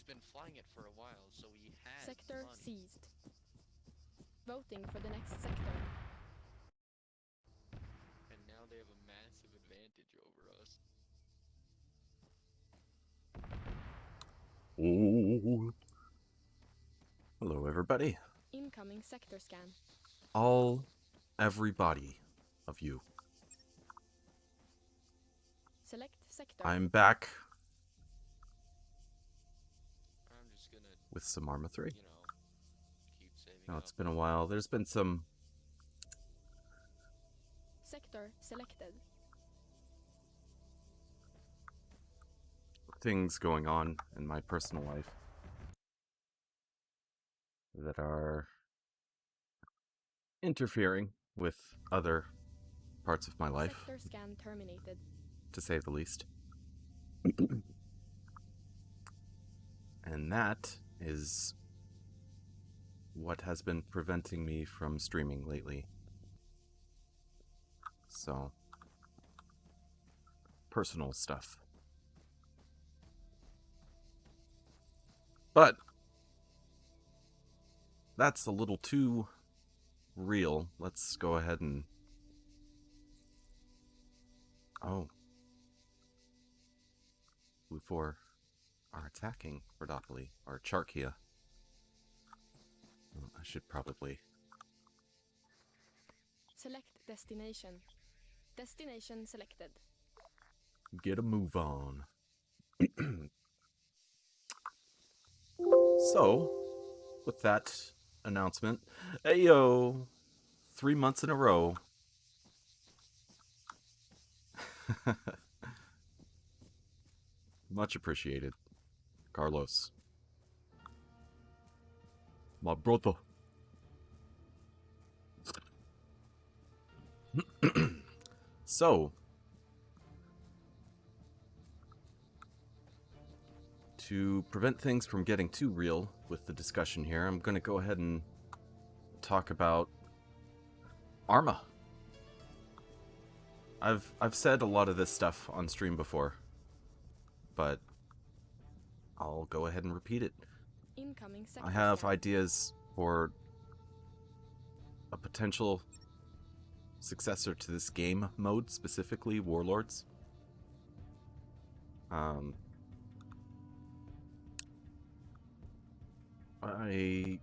been flying it for a while, so he has Sector fun. seized. Voting for the next sector. And now they have a massive advantage over us. Oh. Hello, everybody. Incoming sector scan. Everybody of you. Select sector. I'm back I'm just gonna, with some ArmA 3. you know, keep saving Now, up. it's been a while. There's been some Sector selected. things going on in my personal life that are interfering with other parts of my life, Sector scan terminated. to say the least. And that is what has been preventing me from streaming lately. So, personal stuff. But that's a little too real. Let's go ahead and... Oh. Blue 4 are attacking Verdopoly, or Charkia. Well, I should probably... Select destination. Destination selected. get a move on. So, with that announcement, ayo, 3 months in a row. Much appreciated, Carlos. My brother. So, to prevent things from getting too real with the discussion here, I'm going to go ahead and talk about ArmA. I've said a lot of this stuff on stream before, but I'll go ahead and repeat it. Incoming sector I have scan. ideas for a potential successor to this game mode, specifically Warlords. I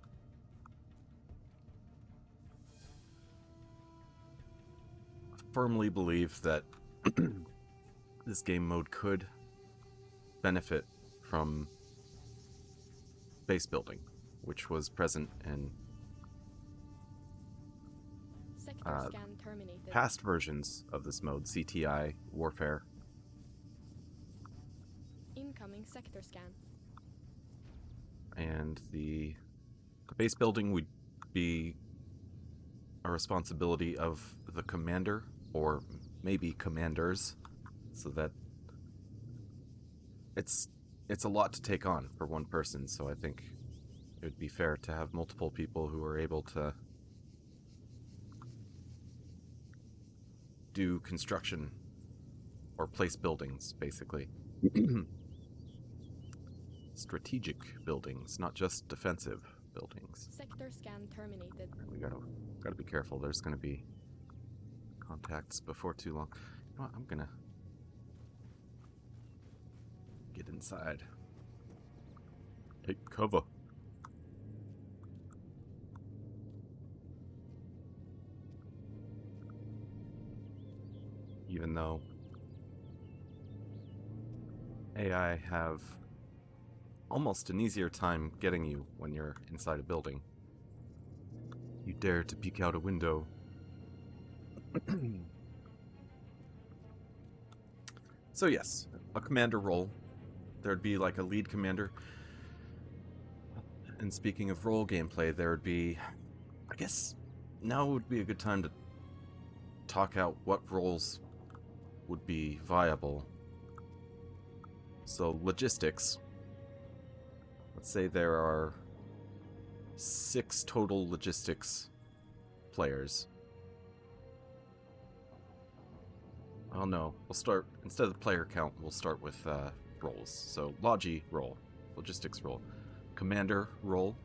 firmly believe that this game mode could benefit from base building, which was present in Sector scan terminated. past versions of this mode, CTI, Warfare. Incoming sector scan. And the base building would be a responsibility of the commander, or maybe commanders, so that it's a lot to take on for one person, so I think it would be fair to have multiple people who are able to do construction or place buildings, basically. Strategic buildings, not just defensive buildings. Sector scan terminated. We gotta be careful. There's gonna be contacts before too long. You know what? I'm gonna get inside. Take cover. Even though AI have almost an easier time getting you when you're inside a building. You dare to peek out a window. So yes, a commander role. There'd be like a lead commander. And speaking of role gameplay, there would be... I guess now would be a good time to talk out what roles would be viable. So logistics. Let's say there are 6 total logistics players. Oh no, we'll start, instead of the player count, we'll start with roles. So Logi role, logistics role. Commander role.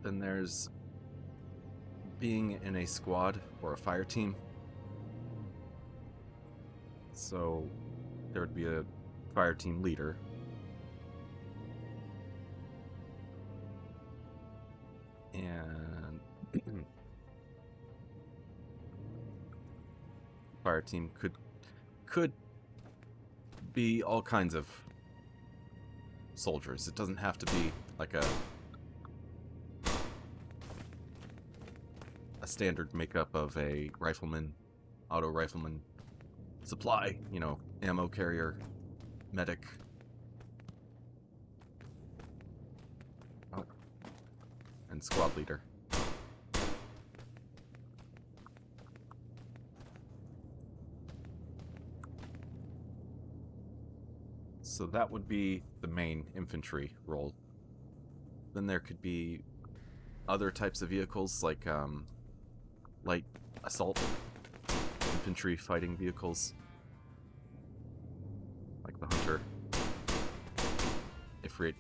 Then there's being in a squad or a fire team. So there would be a fire team leader. And fire team could be all kinds of soldiers. It doesn't have to be like a standard makeup of a rifleman, auto rifleman, supply, you know, ammo carrier, medic. Oh. And squad leader. So that would be the main infantry role. Then there could be other types of vehicles like light assault infantry fighting vehicles, like the Hunter, Ifrit,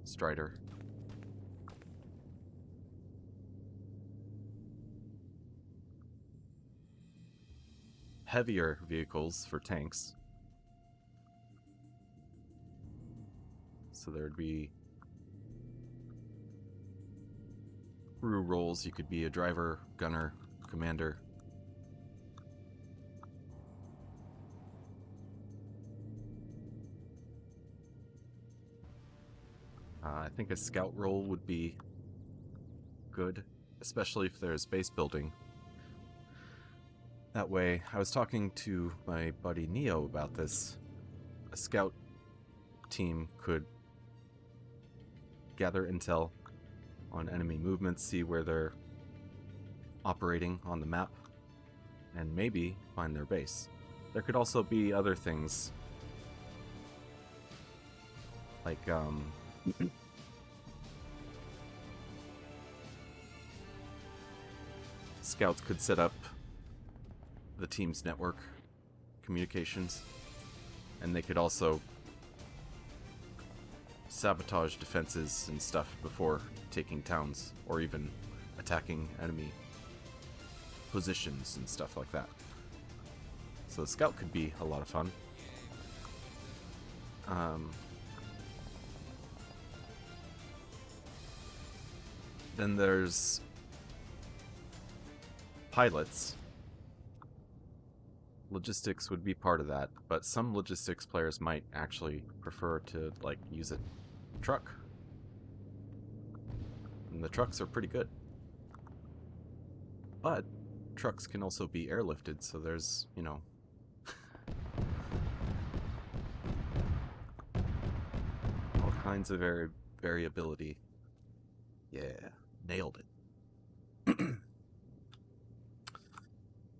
Strider. Heavier vehicles for tanks. So there would be crew roles. You could be a driver, gunner, commander. I think a scout role would be good, especially if there's base building. That way, I was talking to my buddy Neo about this. A scout team could gather intel on enemy movements, see where they're operating on the map, and maybe find their base. There could also be other things, like scouts could set up the team's network communications, and they could also sabotage defenses and stuff before taking towns or even attacking enemy positions and stuff like that. So the scout could be a lot of fun. Then there's pilots. Logistics would be part of that, but some logistics players might actually prefer to like use a truck. And the trucks are pretty good. But trucks can also be airlifted, so there's, you know, all kinds of variability. Yeah, nailed it.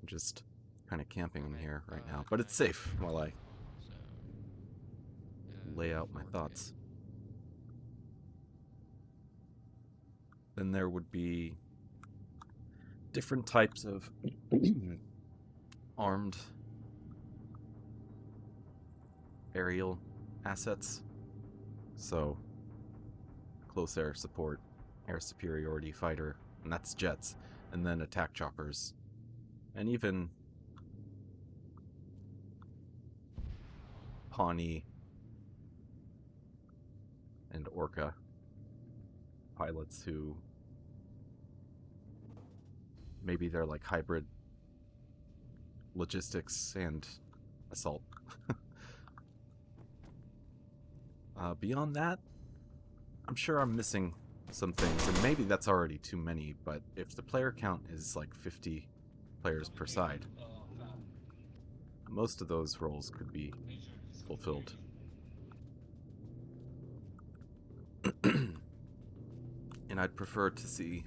Just kind of camping in here right now, but it's safe while I lay out my thoughts. Then there would be different types of armed aerial assets. So, close air support, air superiority fighter, and that's jets, and then attack choppers, and even Pawnee and Orca pilots who maybe they're like hybrid logistics and assault. Beyond that, I'm sure I'm missing some things, and maybe that's already too many, but if the player count is like 50 players per side, most of those roles could be fulfilled. And I'd prefer to see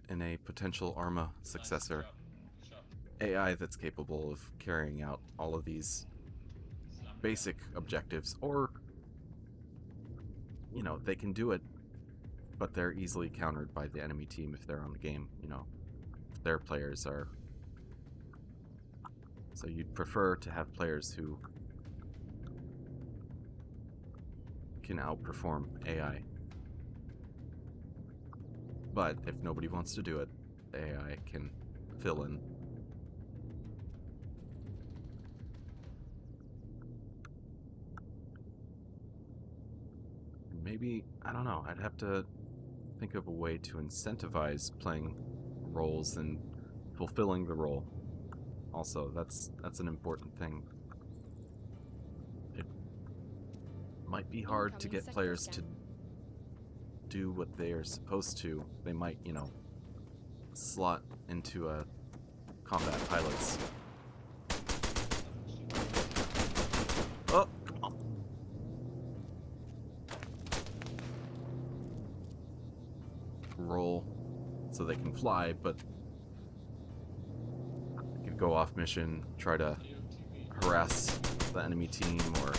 in a potential ArmA successor AI that's capable of carrying out all of these basic objectives, or, you know, they can do it, but they're easily countered by the enemy team if they're on the game, you know. their players are. So you'd prefer to have players who can outperform AI. But if nobody wants to do it, the AI can fill in. Maybe, I don't know, I'd have to think of a way to incentivize playing roles and fulfilling the role. Also, that's an important thing. It might be hard to get players to do what they are supposed to. They might, you know, slot into a combat pilots. Oh, come on. Roll so they can fly, but they could go off mission, try to harass the enemy team, or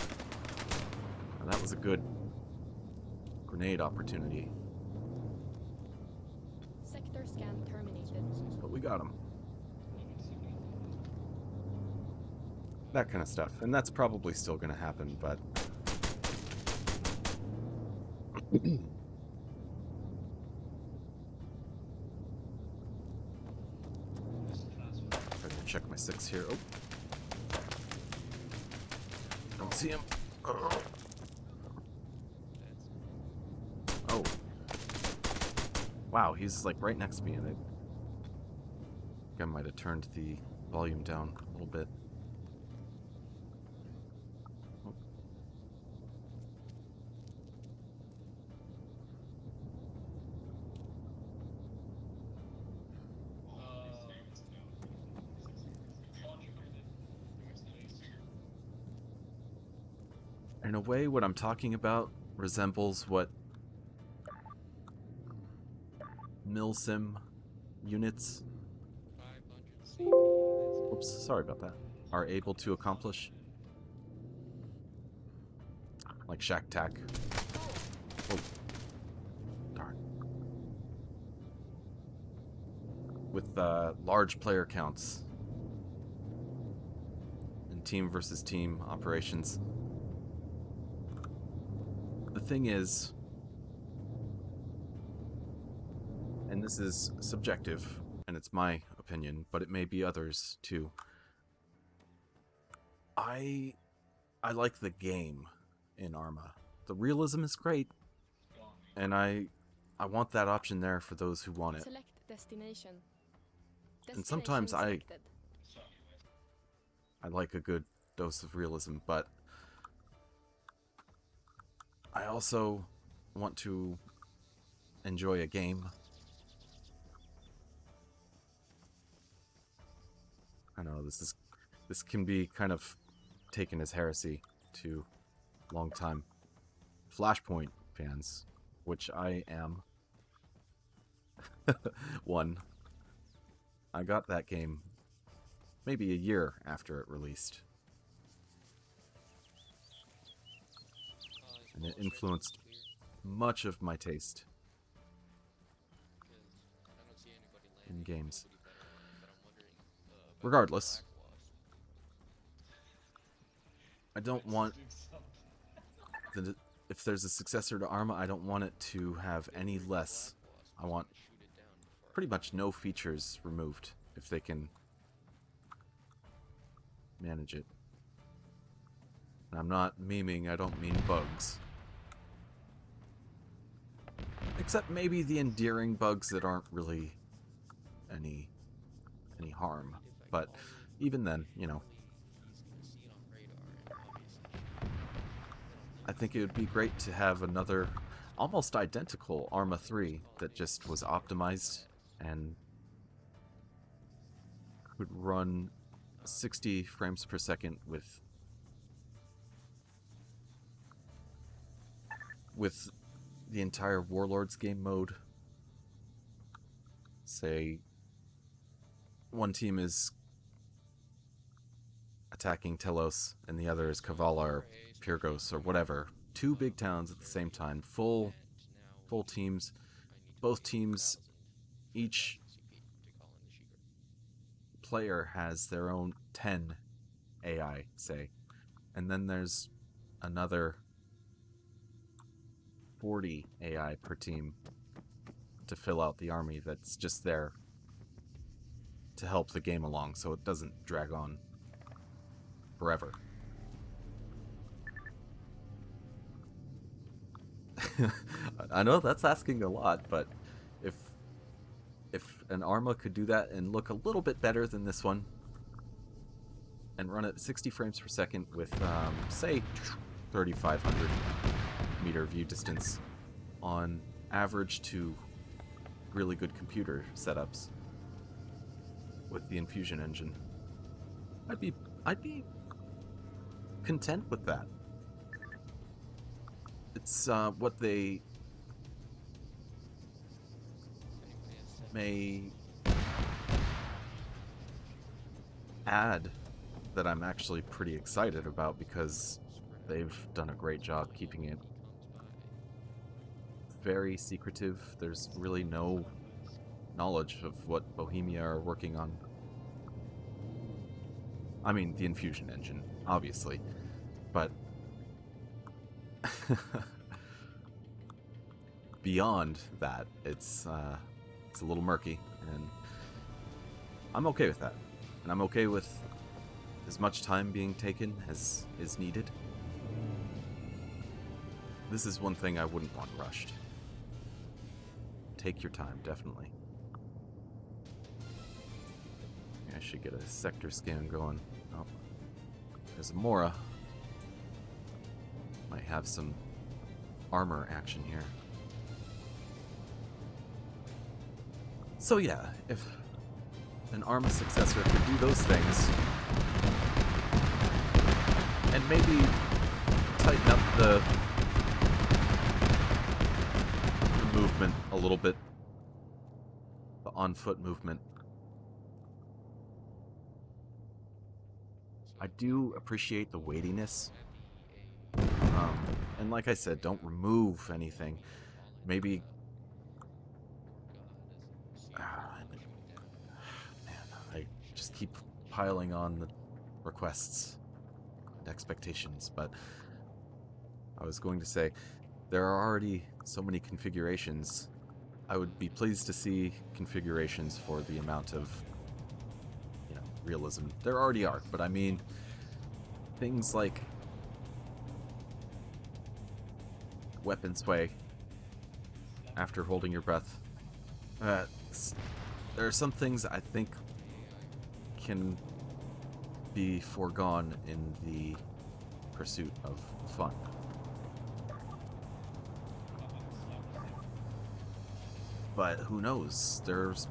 that was a good grenade opportunity. Sector scan terminated. But we got him. That kind of stuff. And that's probably still going to happen, but try to check my 6 here. Oh. Don't see him. Oh. Oh. Wow, he's like right next to me, and I think I might have turned the volume down a little bit. Oh. In a way, what I'm talking about resembles what milsim units, 500 oops, sorry about that, are able to accomplish. Like Shack Tack. Oh. Darn. With large player counts and team versus team operations. The thing is, and this is subjective, and it's my opinion, but it may be others too. I like the game in ArmA. The realism is great, and I want that option there for those who want it. Select destination. And sometimes I Selected. like a good dose of realism, but I also want to enjoy a game. I know this can be kind of taken as heresy to long-time Flashpoint fans, which I am. One. I got that game maybe a year after it released, and it influenced much of my taste in games. Regardless, I don't want if there's a successor to ArmA, I don't want it to have any less. I want pretty much no features removed if they can manage it. And I'm not memeing, I don't mean bugs. Except maybe the endearing bugs that aren't really any harm. But even then, you know, I think it would be great to have another almost identical ArmA 3 that just was optimized and could run 60 frames per second with the entire Warlords game mode. Say one team is attacking Telos and the other is Kavala or Pyrgos or whatever. Two big towns at the same time, full teams. Both teams each player has their own 10 AI, say, and then there's another 40 AI per team to fill out the army that's just there to help the game along so it doesn't drag on forever. I know that's asking a lot, but if an ArmA could do that and look a little bit better than this one, and run at 60 frames per second with, say, 3,500 meter view distance on average to really good computer setups with the Infusion engine, I'd be content with that. It's what they may add that I'm actually pretty excited about, because they've done a great job keeping it very secretive. There's really no knowledge of what Bohemia are working on. I mean, the Infusion engine, obviously, but beyond that, it's a little murky, and I'm okay with that. And I'm okay with as much time being taken as is needed. This is one thing I wouldn't want rushed. Take your time, definitely. I should get a sector scan going. Oh, there's a Mora. Might have some armor action here. So yeah, if an ArmA successor could do those things, and maybe tighten up the movement a little bit, the on-foot movement. I do appreciate the weightiness, and like I said, don't remove anything. Maybe, man, I just keep piling on the requests and expectations, but I was going to say, there are already so many configurations. I would be pleased to see configurations for the amount of, you know, realism. There already are, but I mean, things like weapon sway after holding your breath. There are some things I think can be foregone in the pursuit of fun. But who knows? There's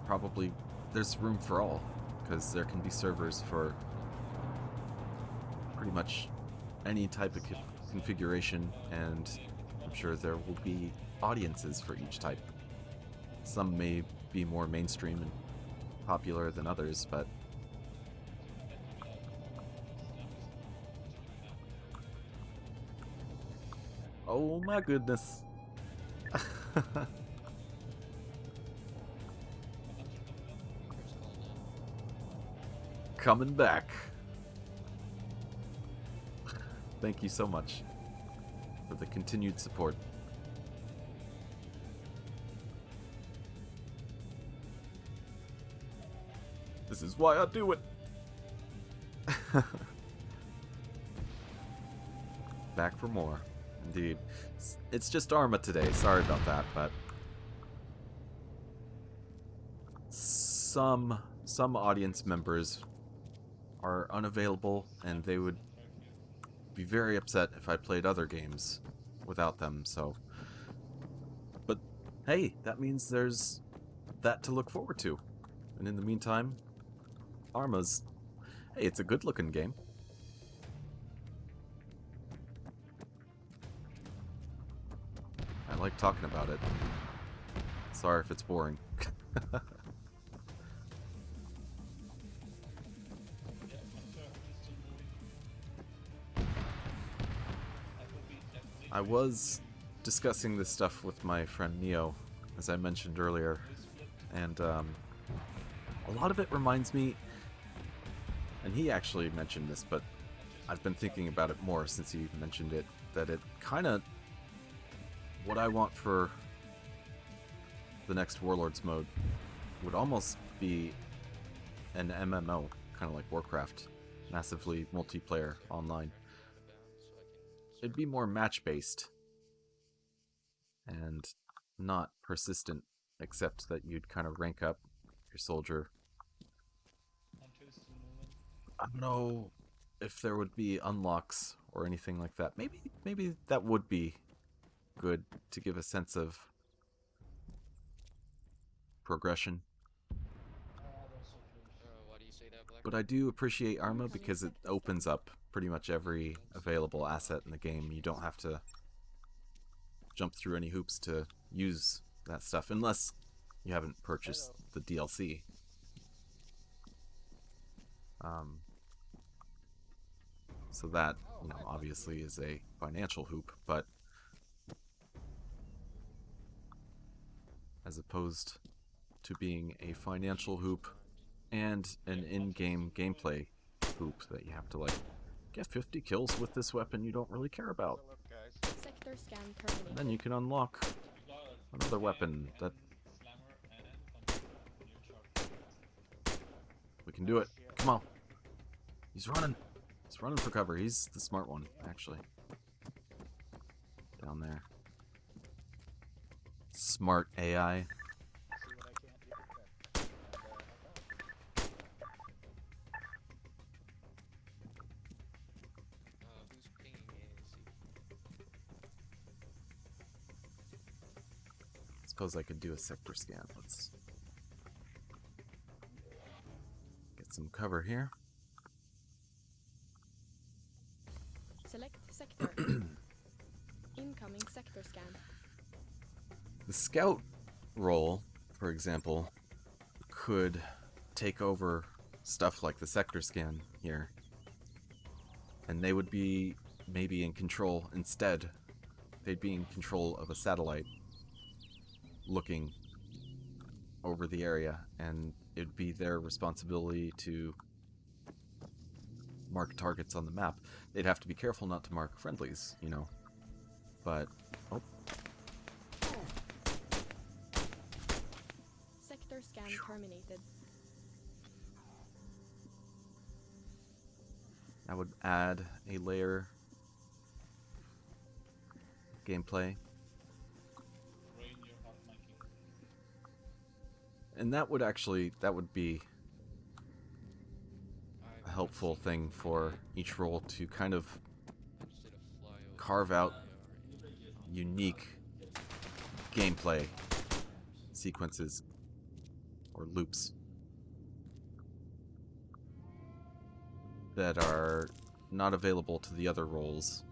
room for all, because there can be servers for pretty much any type of configuration, and I'm sure there will be audiences for each type. Some may be more mainstream and popular than others, but oh my goodness. Coming back. Thank you so much for the continued support. This is why I do it. Back for more. Indeed. It's just ArmA today. Sorry about that, but some audience members are unavailable, and they would be very upset if I played other games without them, so. But hey, that means there's that to look forward to. And in the meantime, ArmA's, hey, it's a good looking game. I like talking about it. Sorry if it's boring. I was discussing this stuff with my friend Neo, as I mentioned earlier, and a lot of it reminds me, And he actually mentioned this, but I've been thinking about it more since he mentioned it, that it kind of... What I want for the next Warlords mode would almost be an MMO, kind of like Warcraft, massively multiplayer online. It'd be more match-based and not persistent, except that you'd kind of rank up your soldier. I don't know if there would be unlocks or anything like that. Maybe that would be good to give a sense of progression. Why do you say that, Black? But I do appreciate ArmA because it opens up pretty much every available asset in the game. You don't have to jump through any hoops to use that stuff, unless you haven't purchased the DLC. So that, you know, obviously is a financial hoop, but as opposed to being a financial hoop and an in-game gameplay hoop that you have to, like, get 50 kills with this weapon you don't really care about. Sector scan terminated. Then you can unlock another weapon that... We can do it. Come on. He's running. He's running for cover. He's the smart one, actually. Down there. Smart AI. Who's pinging AAC? Suppose I could do a sector scan. Let's get some cover here. Select sector. Incoming sector scan. The scout role, for example, could take over stuff like the sector scan here. And they would be maybe in control instead. They'd be in control of a satellite looking over the area, and it'd be their responsibility to mark targets on the map. They'd have to be careful not to mark friendlies, you know. But, oh. Sector scan terminated. That would add a layer of gameplay. And that would be a helpful thing for each role to kind of carve out unique gameplay sequences or loops that are not available to the other roles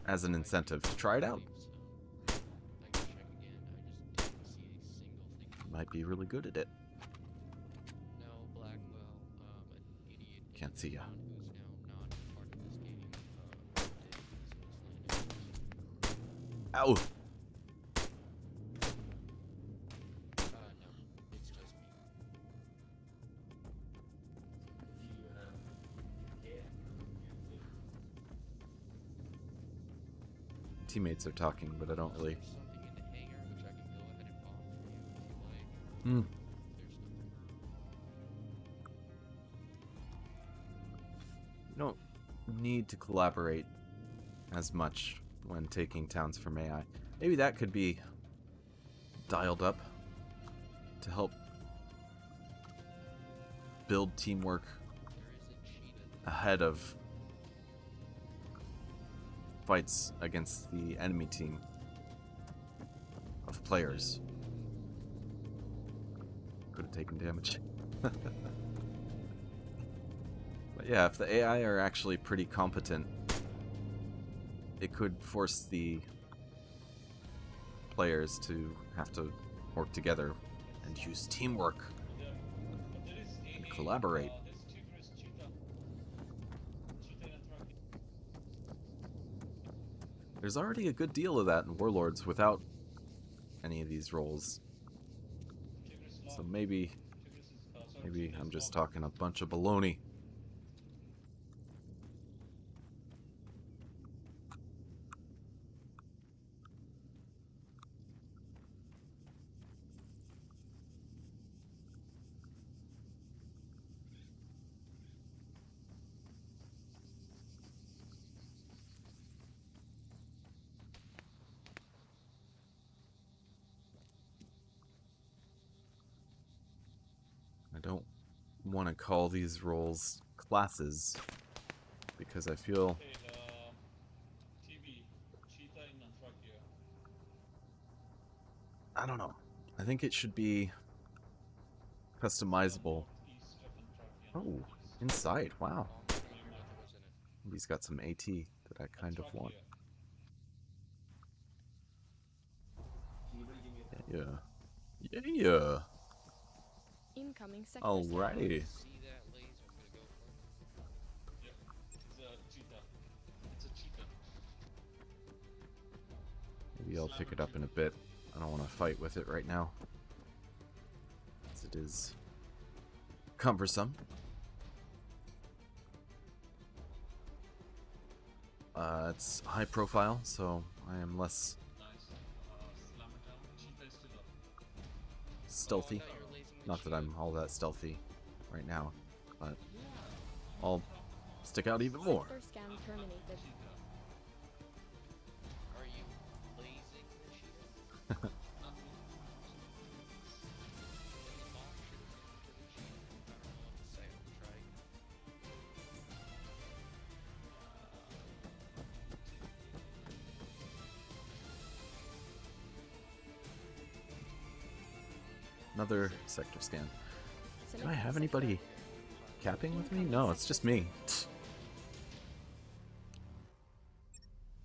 as an incentive to try it out. Might be really good at it. No, Blackwell, an idiot. Can't see ya. Who's now not part of this game. Did his Ow! no, it's just me. Teammates are talking, but I don't really... Something in the hangar which I can go ahead and bomb for you if you like. Hmm. You don't need to collaborate as much when taking towns from AI. Maybe that could be dialed up to help build teamwork ahead of fights against the enemy team of players. Could have taken damage. But yeah, if the AI are actually pretty competent, it could force the players to have to work together and use teamwork and collaborate. There's already a good deal of that in Warlords without any of these roles. So maybe Maybe I'm just talking a bunch of baloney. I don't want to call these roles classes because I feel I don't know. I think it should be customizable. Oh, inside. Wow. He's got some AT that I kind of want. Yeah. Yeah. Incoming sector Alrighty. See that laser? I'm gonna go for it. Yep. It's a cheetah. It's a cheetah. Maybe I'll pick it up in a bit. I don't want to fight with it right now, as it is cumbersome. It's high profile, so I am less Nice. Slam it down. Cheetah is still up. stealthy. Oh, you're lasing the Not that cheetah. I'm all that stealthy right now, but I'll stick out even more. Sector scan terminated. Cheetah. Are you lasing the cheetah? Nothing. The bomb should have been for the cheetah. I don't know what to say. I'll try again. Another sector scan. Do I Select have sector. anybody capping with me? No, it's just me.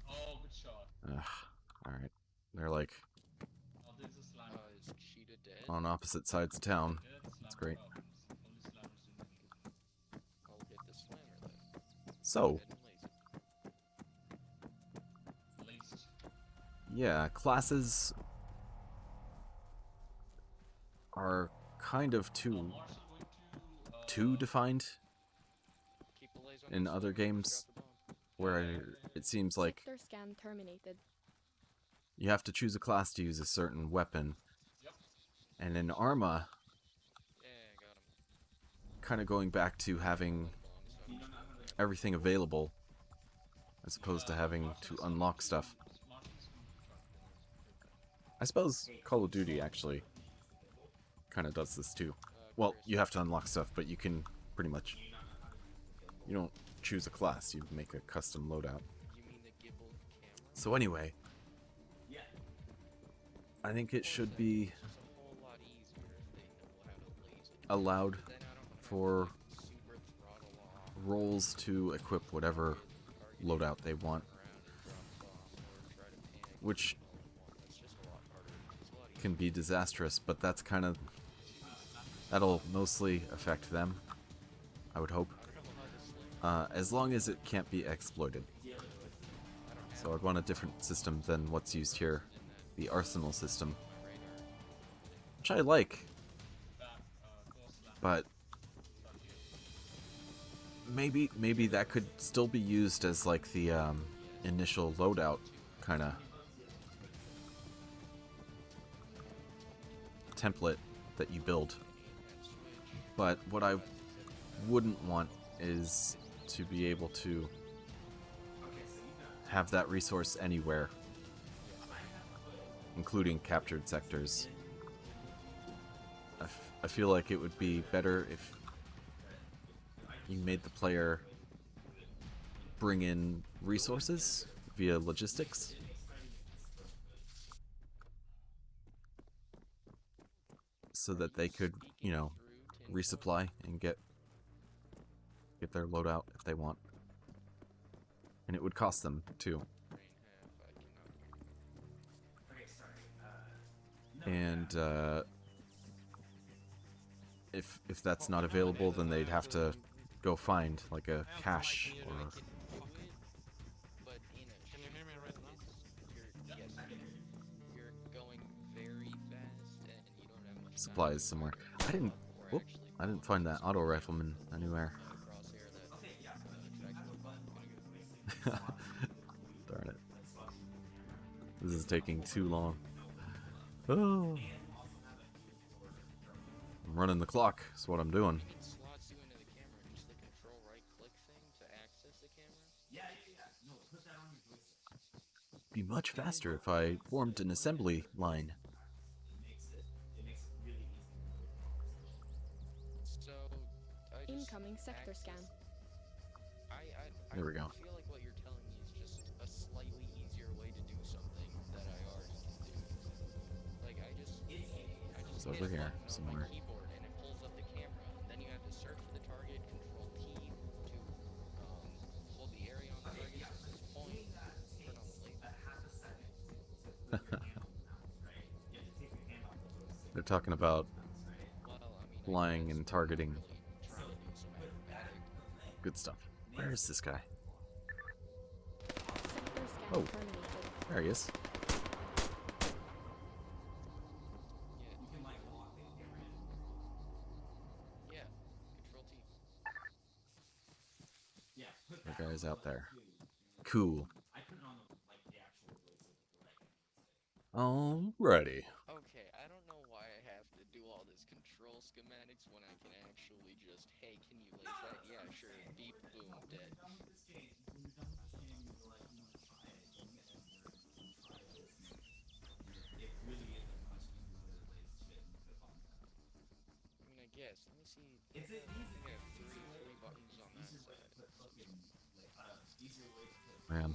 Oh, good shot. Ugh. Alright. They're like Oh, there's a slammer. Is cheetah dead? on opposite sides of town. Yeah, it's That's slammer. great. Only slammers in the I'll get the slammer then. So, Go ahead and lace it. laced. yeah, classes are kind of too Marshall going to defined Keep the laser on in the other slammer, games grab the bomb. where it seems like Sector scan terminated. you have to choose a class to use a certain weapon. Yep. And in ArmA, Yeah, got him. kind of going back to having Bomb, so I'm just gonna grab everything available as opposed to having to unlock stuff. Marshall's going to truck. I suppose Call of Duty actually kind of does this too. Well, Chris. you have to unlock stuff, but you can pretty much, you don't choose a class, you make a custom loadout. You mean the gibbled camera? So anyway, I think it should be It's just a whole lot easier if they know how to laser. allowed Then I don't have for to super throttle off roles to equip whatever target loadout they want, around and drops off or try to panic which one. It's just a lot harder. It's a lot easier. can be disastrous, but that's kind of, that'll mostly affect them, I would hope, as long as it can't be exploited. So I'd want a different system than what's used here, the arsenal system, which I like, but maybe that could still be used as like the initial loadout kind of template that you build. But what I wouldn't want is to be able to have that resource anywhere, including captured sectors. I feel like it would be better if you made the player bring in resources via logistics. So that they could, you know, resupply and get their loadout if they want. And it would cost them too. And if that's not available, then they'd have to go find like a cache or Can you hear me right now? You're going very fast and you don't have much supplies somewhere. I didn't Whoop, actually I didn't find that auto rifleman anywhere. crosshair that Darn it. This is taking too long. Oh. I'm running the clock, is what I'm doing. it slots you into the camera, just the control right click thing to access the camera. Be much faster if I formed an assembly line. So I just Incoming sector scan. I There we go. feel like what you're telling me is just a slightly easier way to do something that I already can do. Like I just It's hit over a here button on somewhere. my keyboard and it pulls up the camera. And then you have to search for the target, control T to hold the area on the target, point, turn on the laser. They're talking about Well, I mean, flying and targeting. really trying to do some acrobatic. Good stuff. Where is this guy? Sector scan Oh. terminated. There he is. Yeah, control T. The guy's out there. Cool. Alrighty. Okay, I don't know why I have to do all this control schematics when I can actually just, hey, can you lace that? Yeah, sure. Beep, boom, dead. I mean, I guess. Let me see. I think I have three buttons on that side. Man.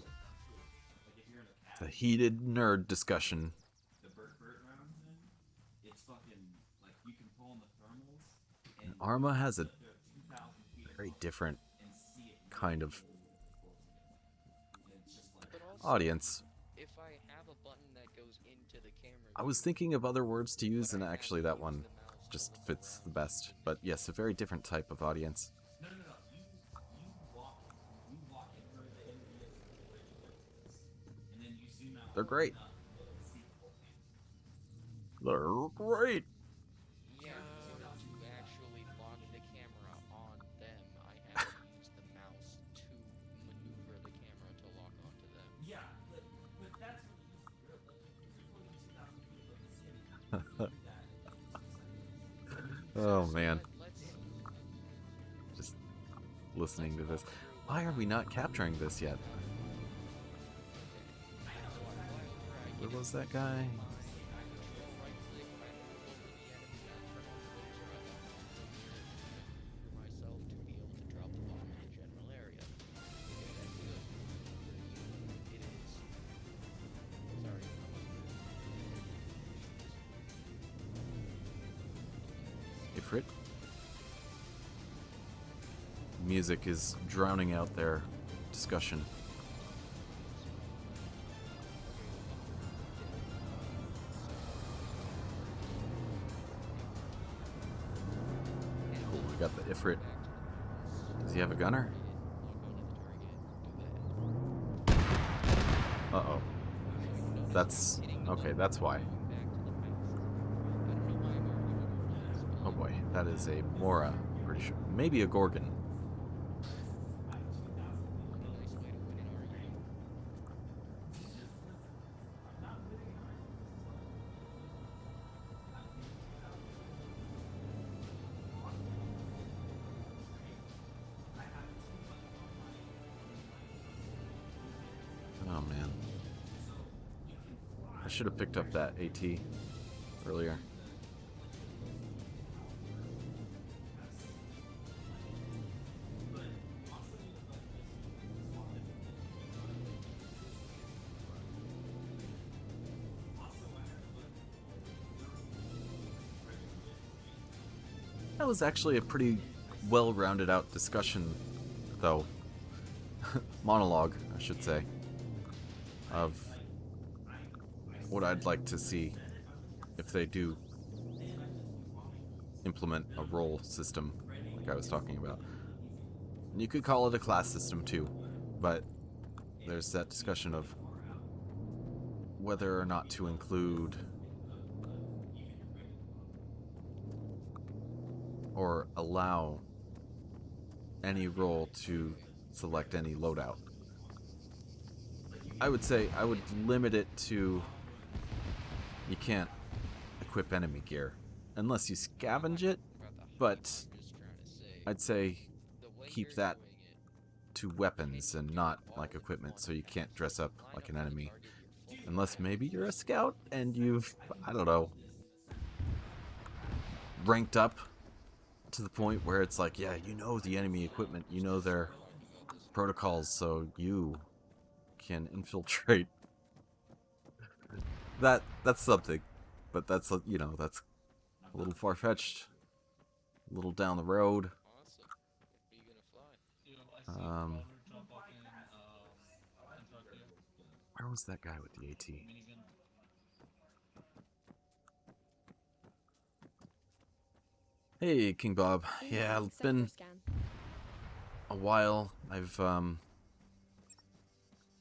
It's a heated nerd discussion. And ArmA has a very different kind of But also, audience. if I have a button that goes into the camera, I was thinking of other words to use, and actually that one just fits the best. But yes, a very different type of audience. They're great. They're great. yeah, in order to actually lock the camera on them, I have to use the mouse to maneuver the camera to lock onto them. Oh man, Let's just listening to this. Why are we not capturing this yet? Where was that guy? Ifrit? Music is drowning out their discussion. Oh, we got the Ifrit. Does he have a gunner? Uh-oh. That's... okay, that's why. Oh boy, that is a Mora, pretty sure. Maybe a Gorgon. Oh man. I should have picked up that AT earlier. That was actually a pretty well-rounded out discussion, though. Monologue, I should say, of what I'd like to see if they do implement a role system like I was talking about. And you could call it a class system too, but there's that discussion of whether or not to include or allow any role to select any loadout. I would say I would limit it to you can't equip enemy gear unless you scavenge it, but I'd say keep that to weapons and not like equipment, so you can't dress up like an enemy. Unless maybe you're a scout and you've, I don't know, ranked up to the point where it's like, yeah, you know the enemy equipment, you know their protocols, so you can infiltrate. That's something, but that's, you know, that's a little far-fetched, a little down the road. Awesome. What are you gonna fly? You know, I see Warlord drop off in Antarctica. Where was that guy with the AT? Minigun. Hey, King Bob. Yeah, Incoming it's been sector scan. a while. I've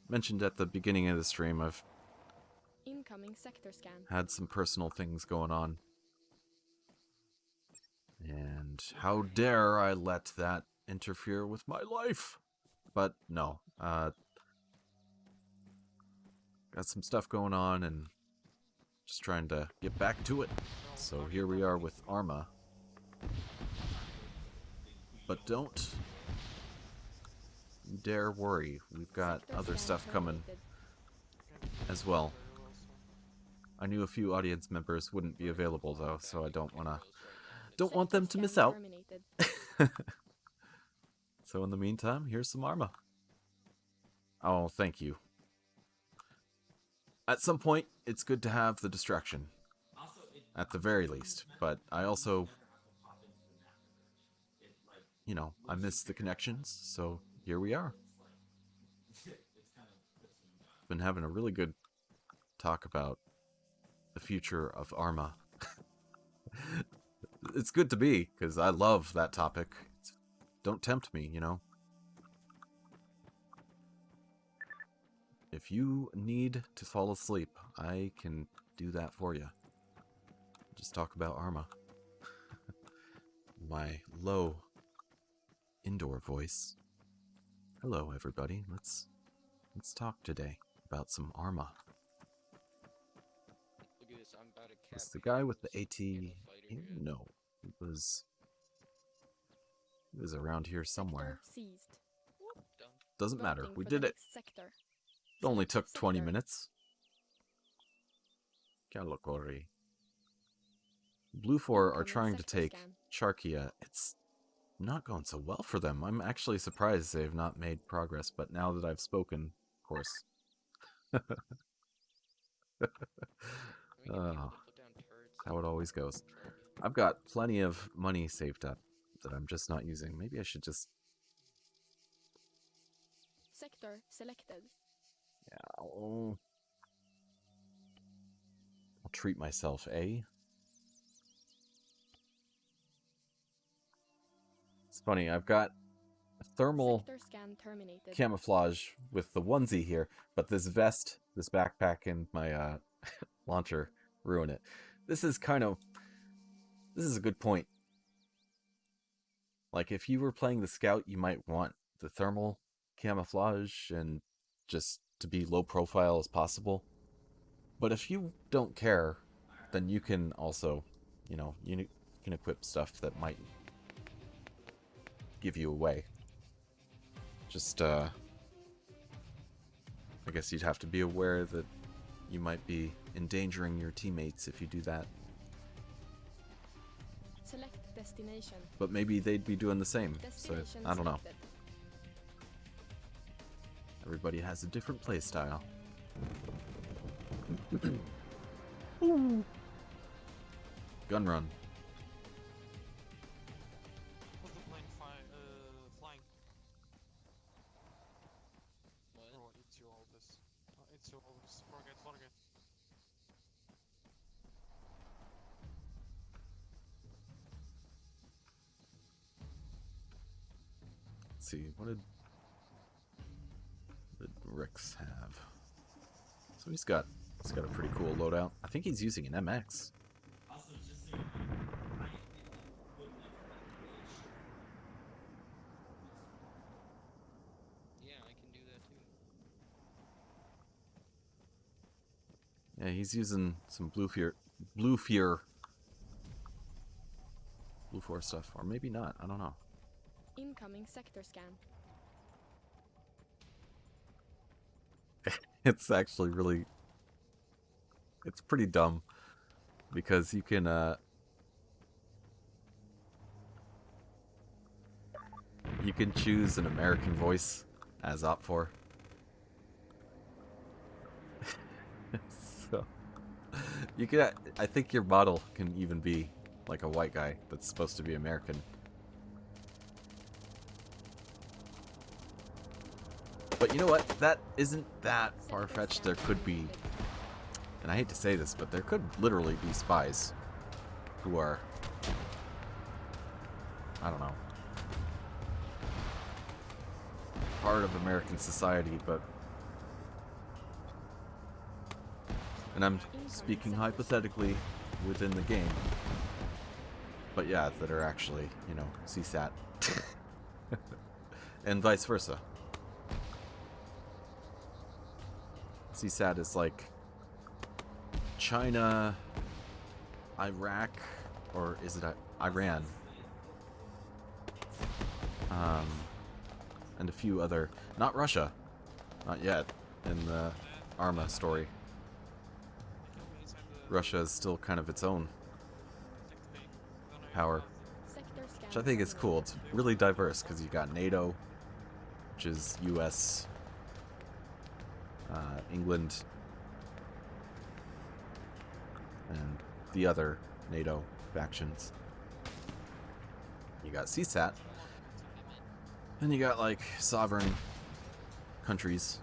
mentioned at the beginning of the stream, I've Incoming sector scan. had some personal things going on. And how dare I let that interfere with my life? But no, got some stuff going on and just trying to get back to it. So here we are with ArmA. But don't you dare worry, we've got Sector other scan stuff coming terminated. as well. I knew a few audience members wouldn't be available though, so I don't want them to Sector miss scan out. terminated. So in the meantime, here's some ArmA. Oh, thank you. At some point, it's good to have the distraction. At the very least. But I also, you know, I miss the connections, so here we are. Been having a really good talk about the future of ArmA. It's good to be, because I love that topic. Don't tempt me, you know. If you need to fall asleep, I can do that for you. Just talk about ArmA. My low indoor voice. Hello, everybody. Let's talk today about some ArmA. Look at this. I'm about to Was cap the guy with the AT fighter here? yet. No, he was around here somewhere. Sector seized. Whoop, done. Doesn't matter. Voting We for the did it. next Sector. It only Select took 20 sector. minutes. Calocori. Blue 4 are Incoming trying to sector take scan. Charkia. It's not going so well for them. I'm actually surprised they've not made progress, but now that I've spoken, of course. I mean, if people Oh, put down turrets how it always goes. Charlie. I've got plenty of money saved up that I'm just not using. Maybe I should just... Sector selected. Yeah, I'll treat myself, eh? It's funny, I've got a thermal Sector scan terminated. camouflage with the onesie here, but this vest, this backpack, and my launcher ruin it. This is a good point. Like, if you were playing the scout, you might want the thermal camouflage and just to be low profile as possible. But if you don't care, then you can also, you know, you can equip stuff that might give you away. Just, I guess you'd have to be aware that you might be endangering your teammates if you do that. Select destination. But maybe they'd be doing the same. So, Destination I don't know. selected. Everybody has a different playstyle. Gun run. Was the plane flying? What? Oh, it's you all this. It's you all this. Forget. Let's see, what did Rix have? So he's got a pretty cool loadout. I think he's using an MX. he's using some blue force stuff, or maybe not. I don't know. Incoming sector scan. It's actually really, it's pretty dumb because you can choose an American voice as OP4. So you can, I think your model can even be like a white guy that's supposed to be American. But you know what? That isn't that far-fetched. There could be, and I hate to say this, but there could literally be spies who are, I don't know, part of American society, but, and I'm speaking hypothetically within the game, but yeah, that are actually, you know, CSAT. And vice versa. CSAT is like China, Iraq, or is it Iran? And a few other, not Russia, not yet, in the ArmA story. Russia is still kind of its own power, which I think is cool. It's really diverse because you got NATO, which is US, England, and the other NATO factions. You got CSAT, and you got like sovereign countries,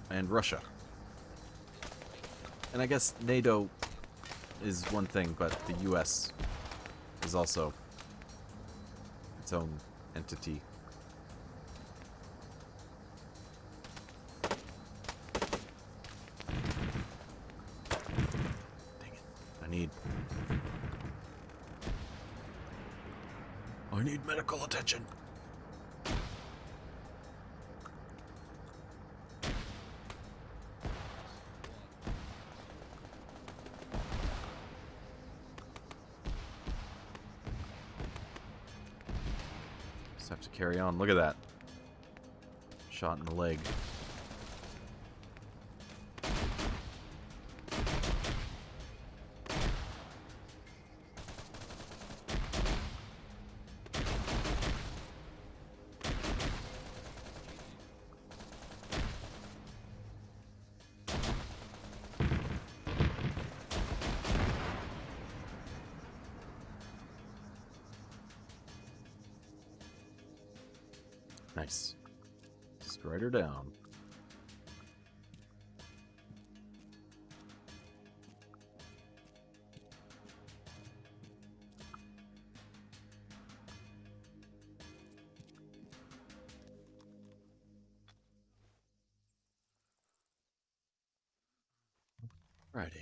and Russia. And I guess NATO is one thing, but the US is also its own entity. I need medical attention. Just have to carry on. Look at that. Shot in the leg. Nice. Destroyed her down. Righty.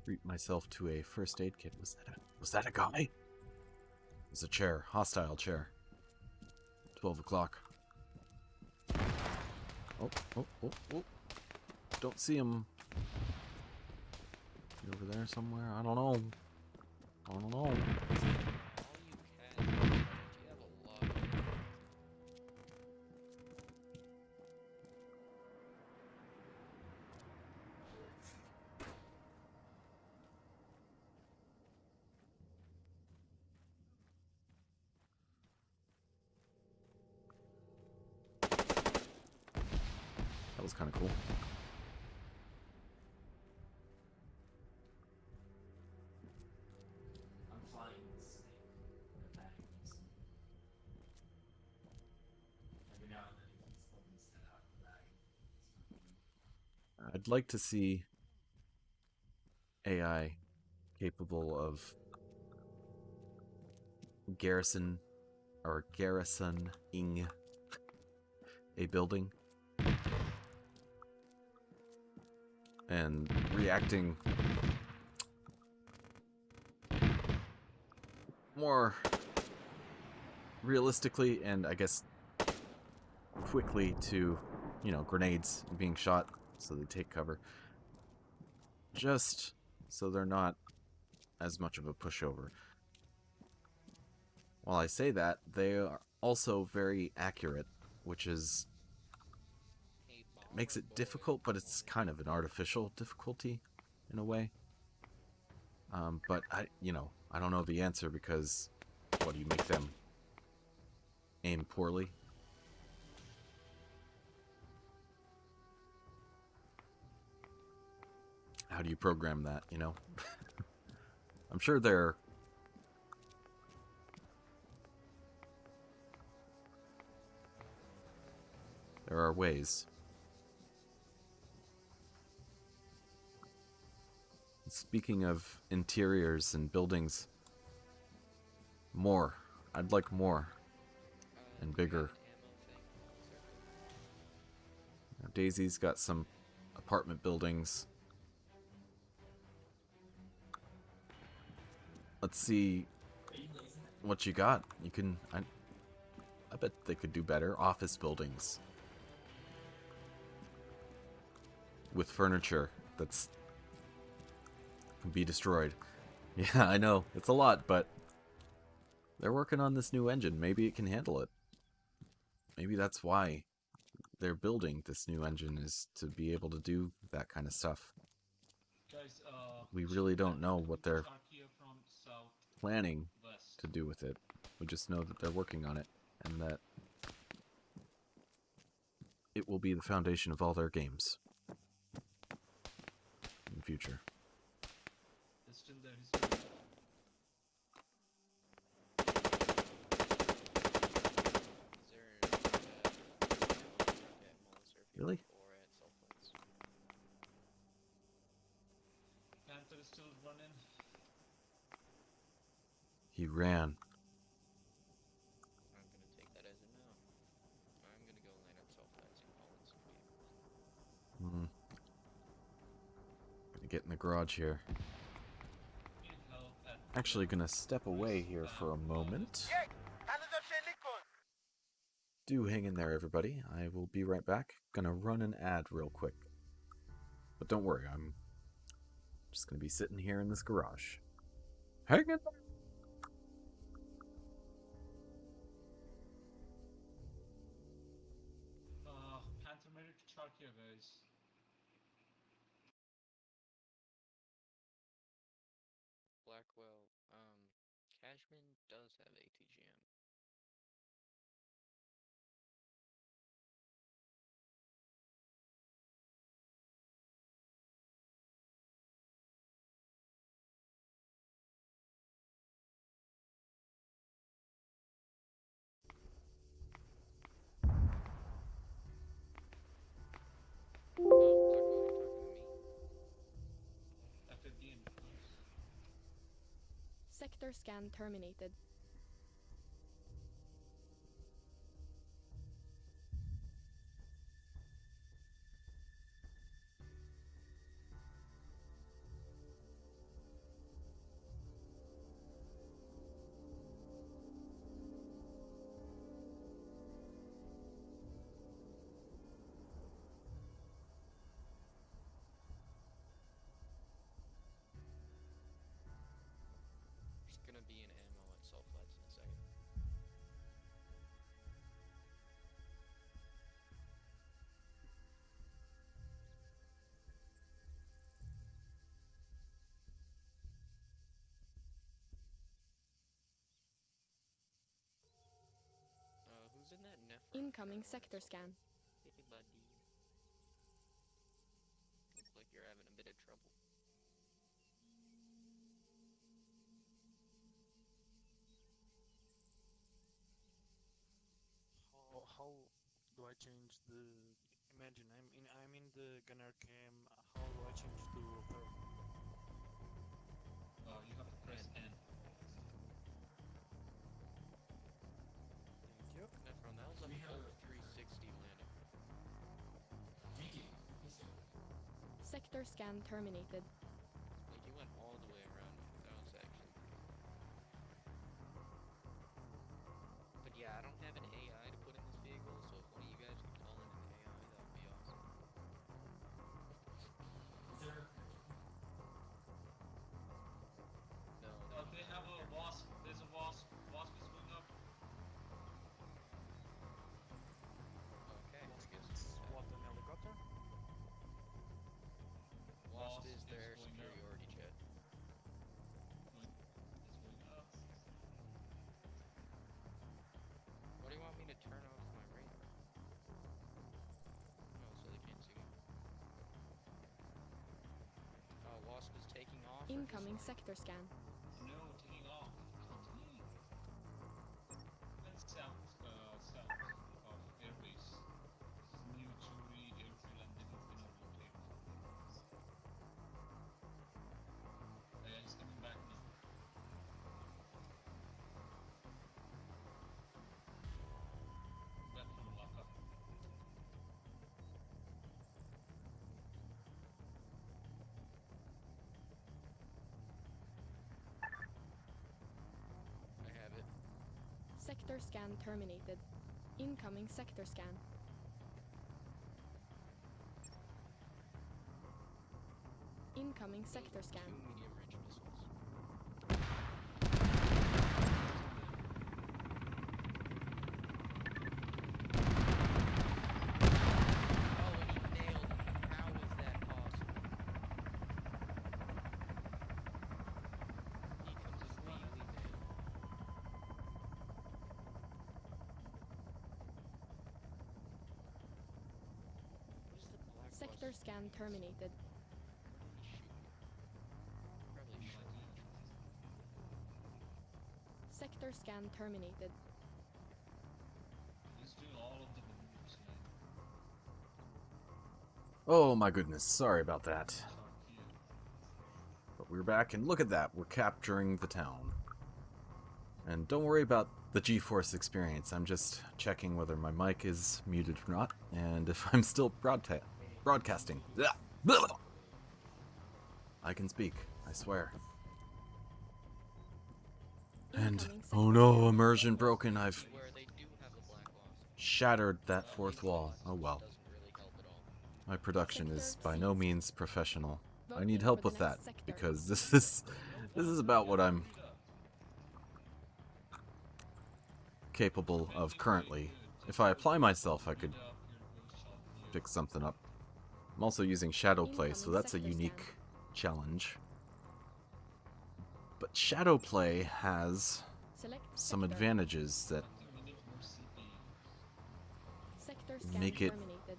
Treat myself to a first aid kit. Was that a guy? It was a chair. Hostile chair. 12 o'clock. Oh. Don't see him. Is he over there somewhere? I don't know. All you can. You have a lot. That was kind of cool. I'd like to see AI capable of garrisoning a building and reacting more realistically and I guess quickly to, grenades being shot, so they take cover. Just so they're not as much of a pushover. While I say that, they are also very accurate, which is makes it difficult, but it's kind of an artificial difficulty in a way. But I don't know the answer, because what do you make them aim poorly? How do you program that, I'm sure there are ways. Speaking of interiors and buildings, more. I'd like more. And bigger. Now, Daisy's got some apartment buildings. Let's see what you got. You can... I bet they could do better. Office buildings. With furniture that's... can be destroyed. Yeah, I know. It's a lot, but... they're working on this new engine. Maybe it can handle it. Maybe that's why they're building this new engine, is to be able to do that kind of stuff. Guys, We really don't know what they're start here from south planning west. to do with it. We just know that they're working on it, and that it will be the foundation of all their games in the future. It's still there. It's still there. Is there at Mullis or Really? or at Sulphurs? Panther is still running. He ran. I'm gonna take that as a no. I'm gonna go land at Sulphurs and call in some vehicles. Gonna get in the garage here. Need help at Actually gonna step away here for a moment. Do hang in there, everybody. I will be right back. Gonna run an ad real quick. But don't worry, I'm just gonna be sitting here in this garage. Hang in there! Panther made it to Charkia, guys. Blackwell, Cashman does have ATGM. Oh, Blackwell, you're talking to me? After the end, of course. Sector scan terminated. There's gonna be an ammo at Sulphurs in a second. Who's in that Nephron? Incoming sector scan. Hey, buddy. Looks like you're having a bit of trouble. How do I change the? Imagine I'm in the gunner cam. How do I change to third? You have to press N. Thank you. Nephron, that was a full 360 landing. Sector scan terminated. Like, you went all the way around me. That was actually pretty cool. But yeah, I don't have an AI to put in this vehicle, so if one of you guys Incoming sector scan. No, taking off. Let's south of airbase. New Churi airfield, and then he's gonna rotate. Yeah, he's coming back now. Back from lockup. I have it. Sector scan terminated. Incoming sector scan. Incoming sector scan. 2 medium-range missiles. Oh, and he nailed me. How is that possible? He completely nailed me. What is the black Sector box? scan terminated. Where did he shoot me? Probably short range. Sector scan terminated. He's doing all of the maneuvers, man. Oh my goodness, sorry about that. Start here. But we're back, and look at that, we're capturing the town. And don't worry about the G-Force experience, I'm just checking whether my mic is muted or not, and if I'm still broadcasting. I can speak, I swear. And, Incoming oh sector no, scan. immersion broken, I've Where they do have the black box. shattered that fourth wall. Oh well. Doesn't really help at all. My production is Sector by no seized. means professional. I Voting need for help the with that, next sector. because this is about what I'm capable of currently. If I apply myself, I could pick something up. I'm also using shadow play, so Incoming that's a sector unique scan. challenge. But shadow play has Select some sector. advantages that Sector scan make it terminated.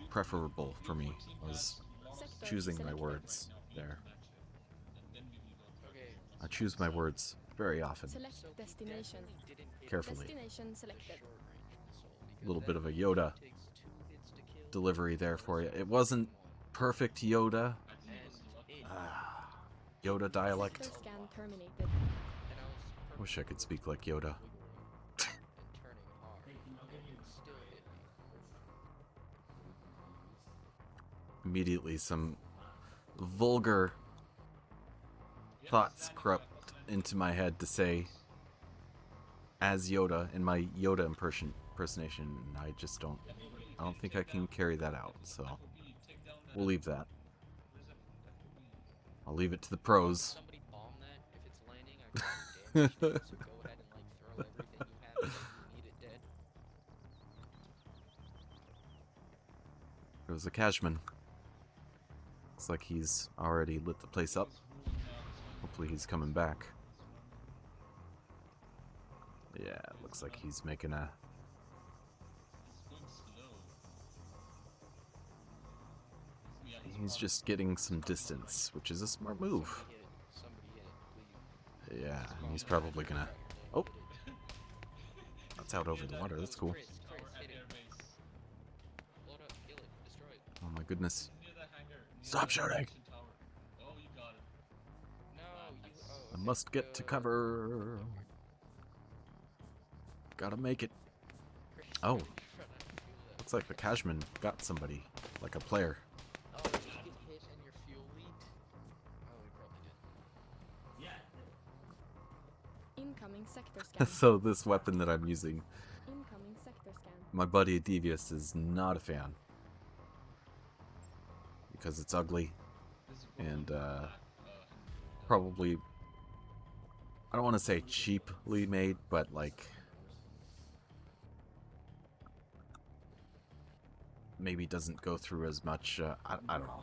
preferable for me. I was Sector choosing my selected. words there. Okay. I choose my words very often. Select So he destination. definitely didn't hit Carefully. Destination the selected. short range missile because Little that bit of a Yoda takes 2 hits to kill. delivery there for you. Whereas It wasn't one. perfect Yoda. And it Yoda dialect. Sector scan terminated. and I was Wish I could speak like Yoda. and turning hard. And it still hit me. Immediately, some vulgar thoughts crept into my head to say as Yoda in my Yoda impersonation, and I just don't think I can carry that out, so we'll leave that. I'll leave it to the pros. Somebody bomb that if it's landing. I can damage it, so go ahead and like throw everything you have until you need it dead. There was a Cashman. Looks like he's already lit the place up. Hopefully he's coming back. Yeah, it looks like he's making a... He's just getting some distance, which is a smart move. Somebody hit it, please. Yeah, and he's probably gonna... Oh! That's out over the water, that's cool. Chris, hit it. Blow it up, kill it, destroy it. Oh my goodness. Near the hangar. Stop shooting! Oh, you got it. No, you. Oh, I okay, must get to go. cover. Gotta make it. Chris, Oh. run out and do that. Looks like the Cashman got somebody, like a player. Oh, did you get hit and your fuel leaked? Oh, he probably did. Incoming sector scan. So this weapon that I'm using, Incoming sector scan. my buddy Devious is not a fan. Because it's ugly, and probably, I don't want to say cheaply made, but like, maybe doesn't go through as much, I don't know.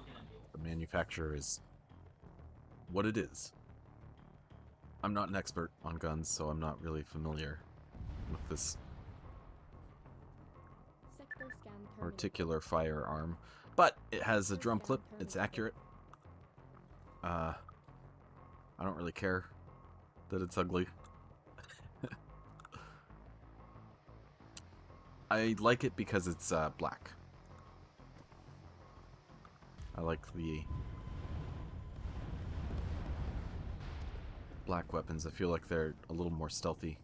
The manufacturer is what it is. I'm not an expert on guns, so I'm not really familiar with this Sector scan terminated. particular firearm. But it has a drum clip, it's accurate. I don't really care that it's ugly. I like it because it's black. I like the black weapons. I feel like they're a little more stealthy.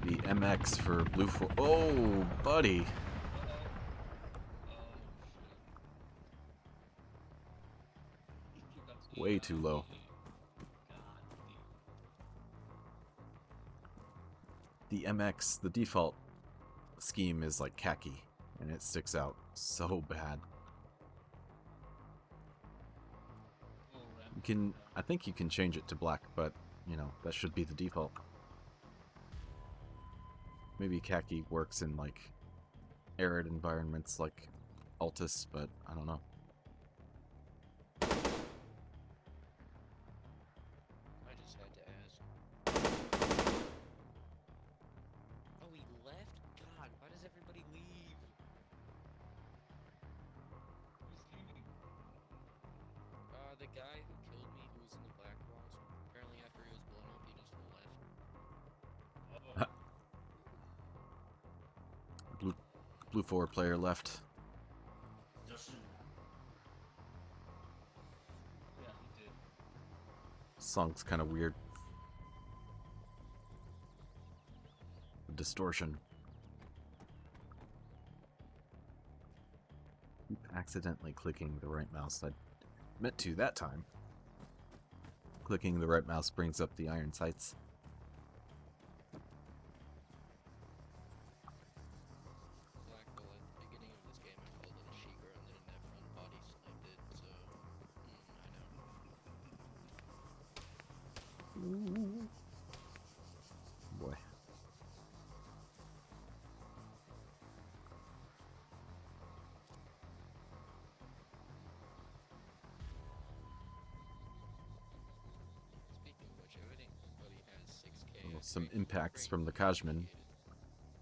The MX for blue for oh, buddy. Way too low. The MX, the default scheme is like khaki, and it sticks out so bad. You can, I think you can change it to black, but you know, that should be the default. Maybe khaki works in like arid environments like Altis, but I don't know. I just had to ask. Oh, he left? God, why does everybody leave? Who's leaving? The guy who killed me, who was in the black box, apparently after he was blown up, he just left. Oh, Blue 4 player left. yeah, he did. Song's kind of weird. Distortion. Keep accidentally clicking the right mouse. I meant to that time. Clicking the right mouse brings up the iron sights. Black Bull at the beginning of this game, I called it a Sheikah and then that front body sniped it, so... I know. Boy. Speaking of which, everybody has 6K. Oh, some impacts from the Kajman.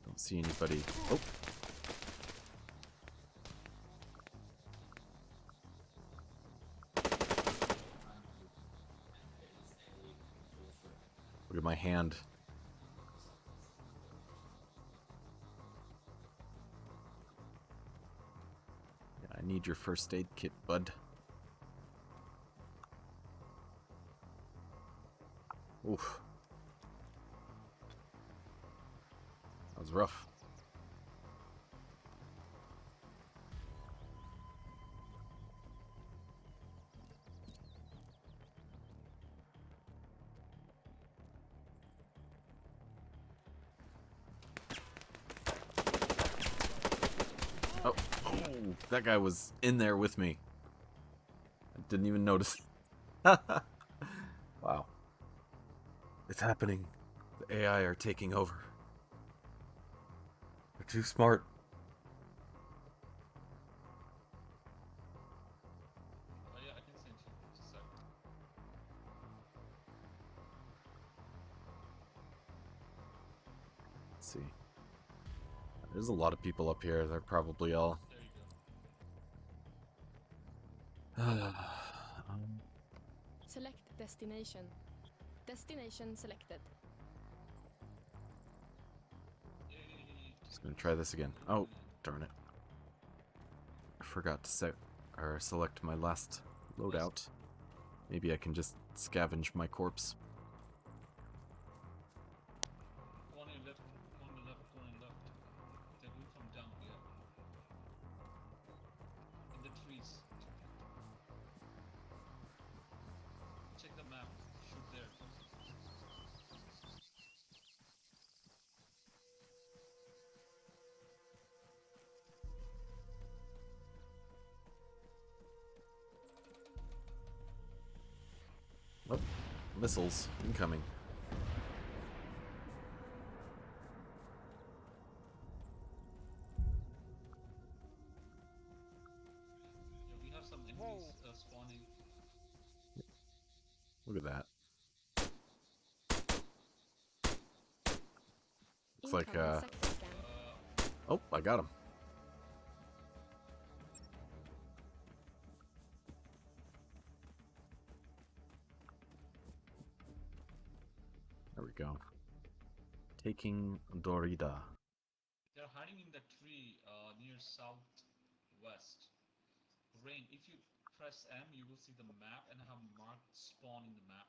Don't see anybody. Oh. Look at my hand. Yeah, I need your first aid kit, bud. Oof. That was rough. Oh, that guy was in there with me. I didn't even notice. Wow. It's happening. The AI are taking over. They're too smart. Oh yeah, I can send you. Just a sec. Let's see. There's a lot of people up here. They're probably all... There you Select destination. Destination selected. go. Yay. Just gonna try this again. Oh, darn it. I forgot to set or select my last loadout. Maybe I can just scavenge my corpse. One on left, one on left, one on left. They will come down here. In the trees. Check the map. Shoot there. Oh, missiles incoming. Yeah, we have some enemies spawning. Look at that. Looks like, Incoming sector scan. oh, I got him. we go. Taking Dorida. They're hiding in that tree near southwest. Rain, if you press M, you will see the map and have marked spawn in the map.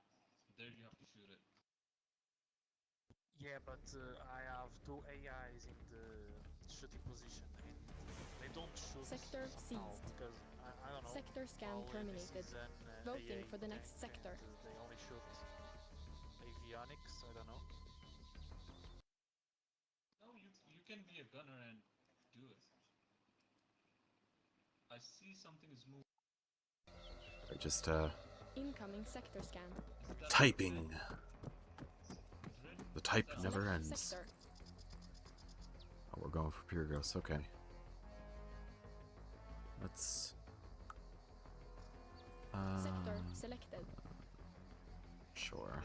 There you have to shoot it. Yeah, but I have two AIs in the shooting position, and they don't shoot Sector somehow seized. because I don't know. Sector scan Probably this terminated. is an Voting AA for the next tank, sector. and they only shoot avionics. I don't know. No, you can be a gunner and do it. I see something is moving. I just Incoming sector scan. Is that typing. red? The type That's never Select ends. sector. Oh, we're going for Pyrgos. Okay. Let's. Sector selected. Sure.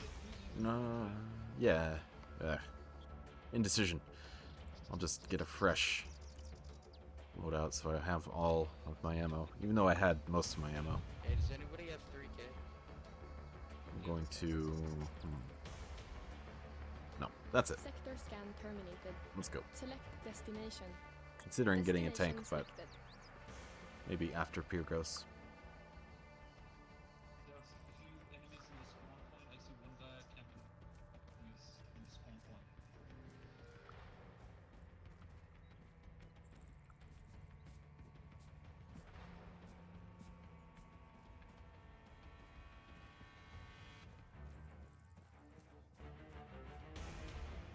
No. Yeah. Indecision. I'll just get a fresh loadout so I have all of my ammo. Even though I had most of my ammo. Hey, does anybody have 3K? I'm going to. No, that's it. Sector scan terminated. Let's go. Select destination. Considering getting a tank, Destination but selected. maybe after Pyrgos. There's a few enemies in the spawn point. I see one guy camping in the spawn point.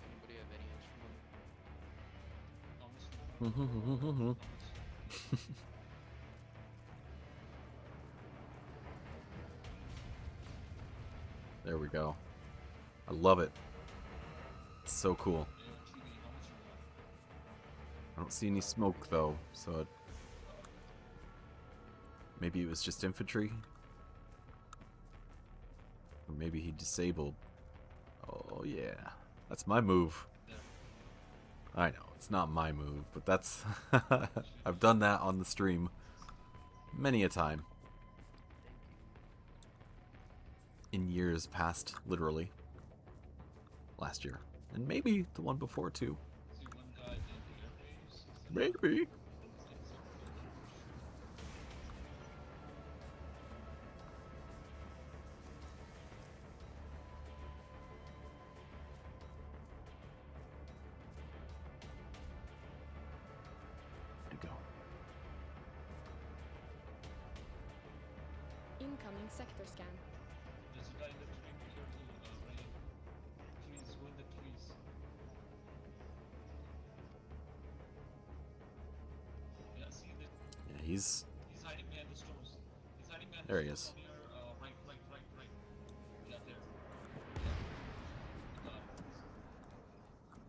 Anybody have any instrument? Thomas, There we go. I love it. It's so cool. I don't see any smoke though, so maybe it was just infantry? Or maybe he disabled. Oh yeah. That's my move. I know, it's not my move, but that's... I've done that on the stream many a time. In years past, literally. Last year. And maybe the one before too. see one guy in the air base. Maybe. There you go. Incoming sector scan. There's a guy in the tree. Be careful, Rain. Trees, go in the trees. Yeah, see that? Yeah, he's... He's hiding behind the stones. He's hiding behind There the he stones is. near, right. Yeah, there. Yeah.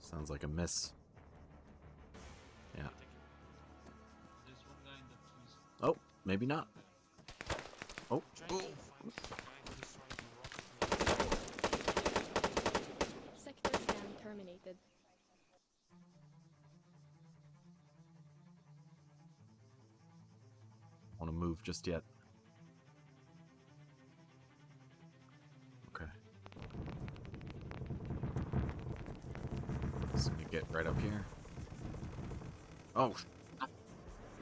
Sounds like a miss. Yeah. There's one guy in the trees. Oh, maybe not. Oh. Trying to find the guy who is trying to rocket me. Sector scan terminated. Want to move just yet. Okay. Just gonna get right up here. Oh.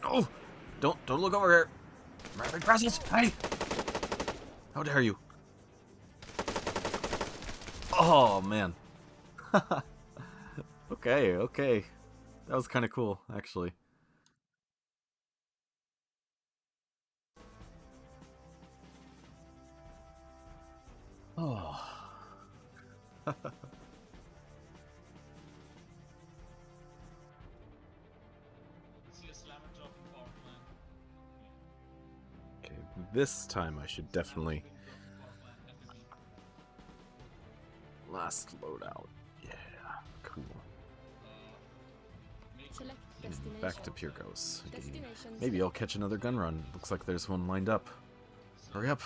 Oh! Don't look over here. Rapid presence. Hey! How dare you? Oh man. Okay. That was kind of cool, actually. Oh. See a slammer dropping power plant. Okay, this time I should definitely Power plant, FPV. last loadout. Yeah, cool. Make Select And destination. back to Pyrgos again. Destination Maybe I'll catch another gun run. Looks like there's one lined up. Hurry up!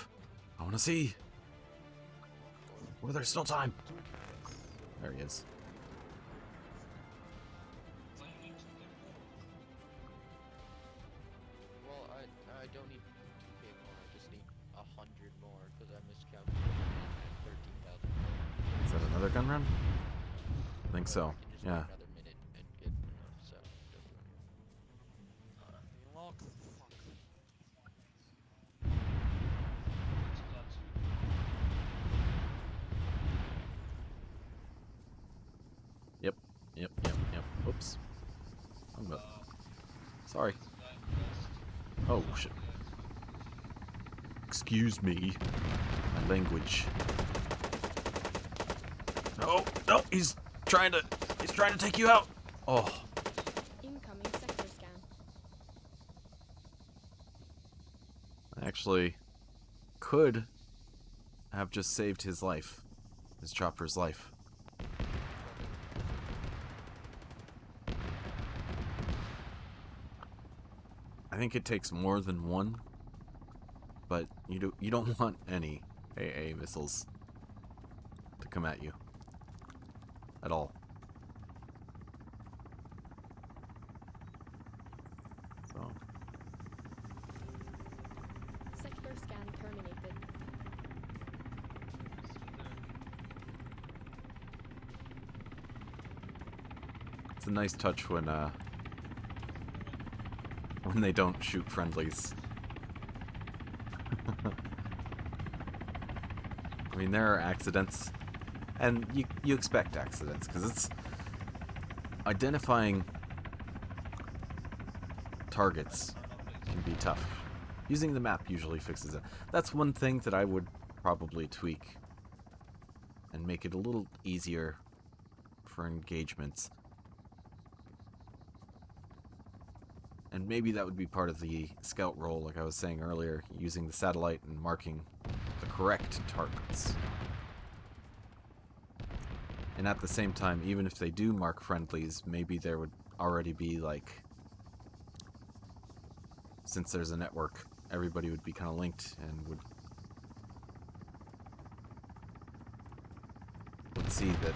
I want to see. Well, there's still time. There he is. Why you need to get more? Well, I don't need 2K more. I just need 100 more because I miscalculated at 13,000. It's that another gun run? I think Or so. I can just Yeah. wait another minute and get enough set to go through. Lock. Fuck. It's got to. Yep. Oops. I'm Uh, not. Sorry. this guy in the west. Oh, shit. Excuse me. My language. No, he's trying to take you out. Oh, Incoming sector scan. I actually could have just saved his life. His chopper's life. I think it takes more than one, but you don't want any AA missiles to come at you at all. So Sector scan terminated. it's a nice touch when they don't shoot friendlies. I mean, there are accidents, and you expect accidents, because it's identifying targets can be tough. Using the map usually fixes it. That's one thing that I would probably tweak and make it a little easier for engagements. And maybe that would be part of the scout role, like I was saying earlier, using the satellite and marking the correct targets. And at the same time, even if they do mark friendlies, maybe there would already be, like, since there's a network, everybody would be kind of linked and would see that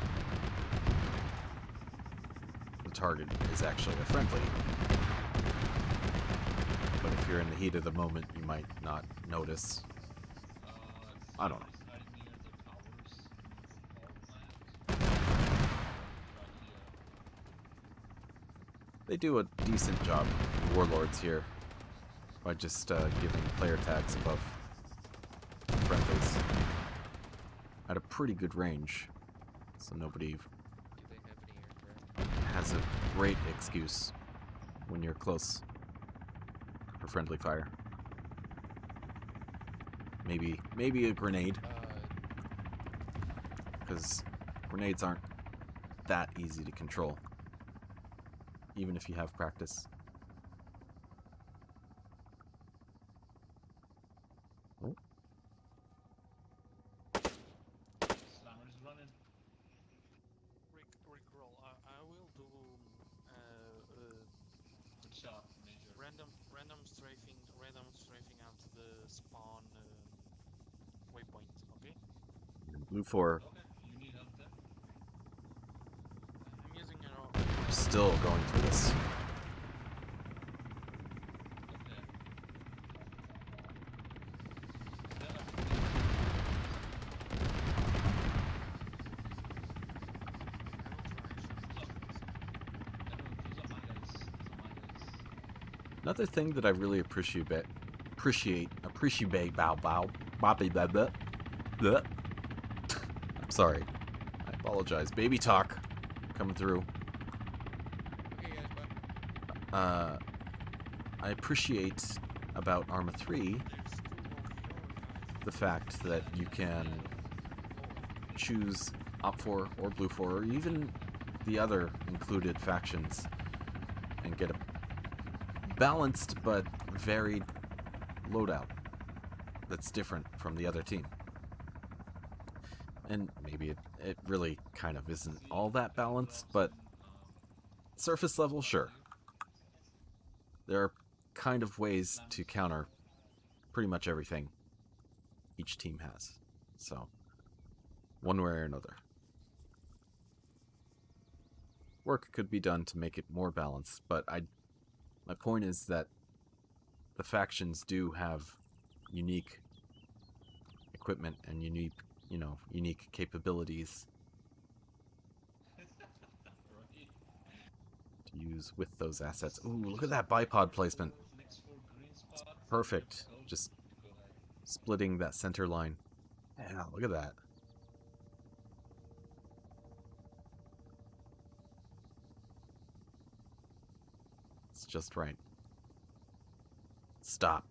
the target is actually a friendly. But if you're in the heat of the moment, you might not notice. I don't know. It's right near the towers, near the power plant. Right here. They do a decent job, Warlords here, by just giving player tags above friendlies at a pretty good range, so nobody Do they have any aircraft? has a great excuse when you're close for friendly fire. Maybe a grenade, because grenades aren't that easy to control, even if you have practice. Oh, Slammer is running. Rickroll. I will do Good shot, Major. random strafing out to the spawn waypoint. Okay. Blue 4 Okay, you need help there? I'm using an still going through this. Okay. There are those are my guys. Those are my guys. Another thing that I really appreciate, Bobby, bleh. I'm sorry. I apologize. Baby talk coming through. Okay, guys, bye. I appreciate about ArmA 3 the fact that you can choose Op4 or Blue 4 or even the other included factions and get a balanced but varied loadout that's different from the other team. And maybe it really kind of isn't all that balanced, but surface level, sure. There are kind of ways to counter pretty much everything each team has. So, one way or another. Work could be done to make it more balanced, but my point is that the factions do have unique equipment and unique capabilities use with those assets. Ooh, look at that bipod placement. Next 4 green spots. Perfect. Go. Just Go ahead. splitting that center line. Yeah, look at that. It's just right. Stop.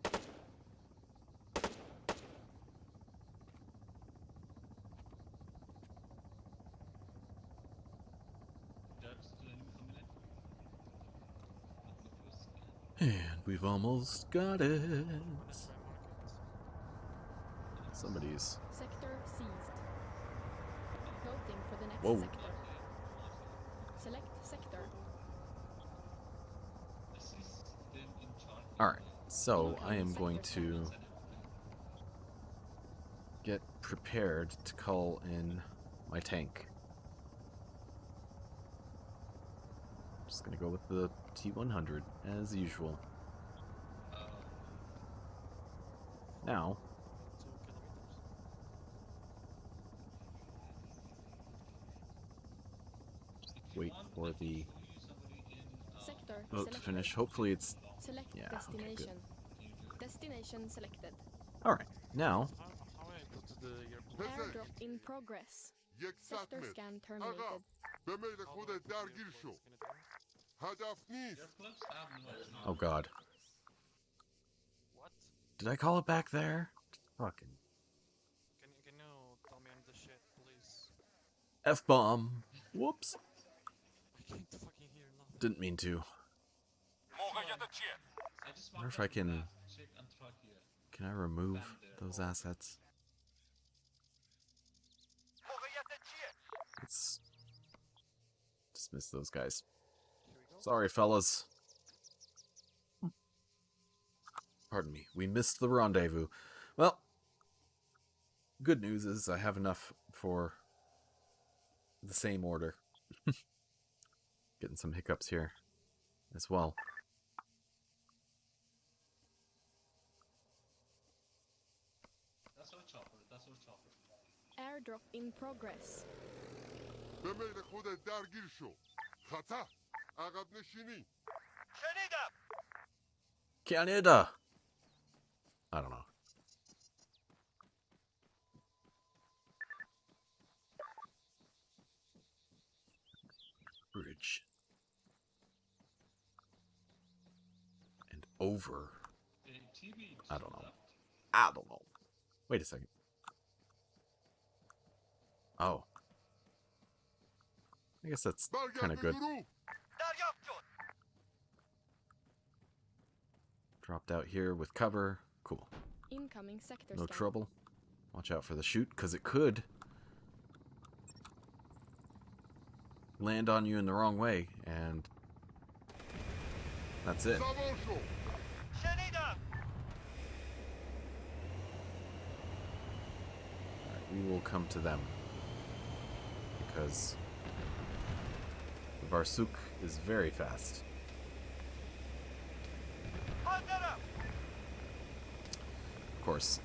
That's the enemy coming in. And we've almost got it. That's my market. Somebody's... Sector seized. Voting for the next Whoa. sector. Select sector. Assist them in charge. Alright, so I am going to get prepared to call in my tank. Just gonna go with the T-100, as usual. Now, 2 kilometers. wait for the Sector vote to selected. finish. Hopefully it's... Select Yeah, okay, good. destination. Destination selected. Alright, now, How I put the airport? Airdrop in progress. Sector scan terminated. بميل How خود do I put the درگیر airport شو scan it? هدف نیست Airclips have no. oh god. What? Did I call it back there? Fucking Can you tell me I'm the shit, please? F-bomb. Whoops. I can't fucking hear nothing. Didn't mean to. I just Wonder if I can... check and track here. Can I remove those assets? Let's dismiss those guys. Here we go. Sorry, fellas. Pardon me. We missed the rendezvous. Well, good news is I have enough for the same order. Getting some hiccups here as well. That's our chopper. That's our chopper. Airdrop in progress. بميل خود درگیر شو خطا عقب نشینی Canada! I don't know. Bridge. And over. TV. I don't know. I don't know. Wait a second. Oh. I guess that's kind برگرد of به good. گروه Dropped out here with cover. Cool. Incoming sector No scan. trouble. Watch out for the chute, because it could land on you in the wrong way, and that's it. سوار شو Alright, we will come to them, because the Barsuk is very fast. Of course,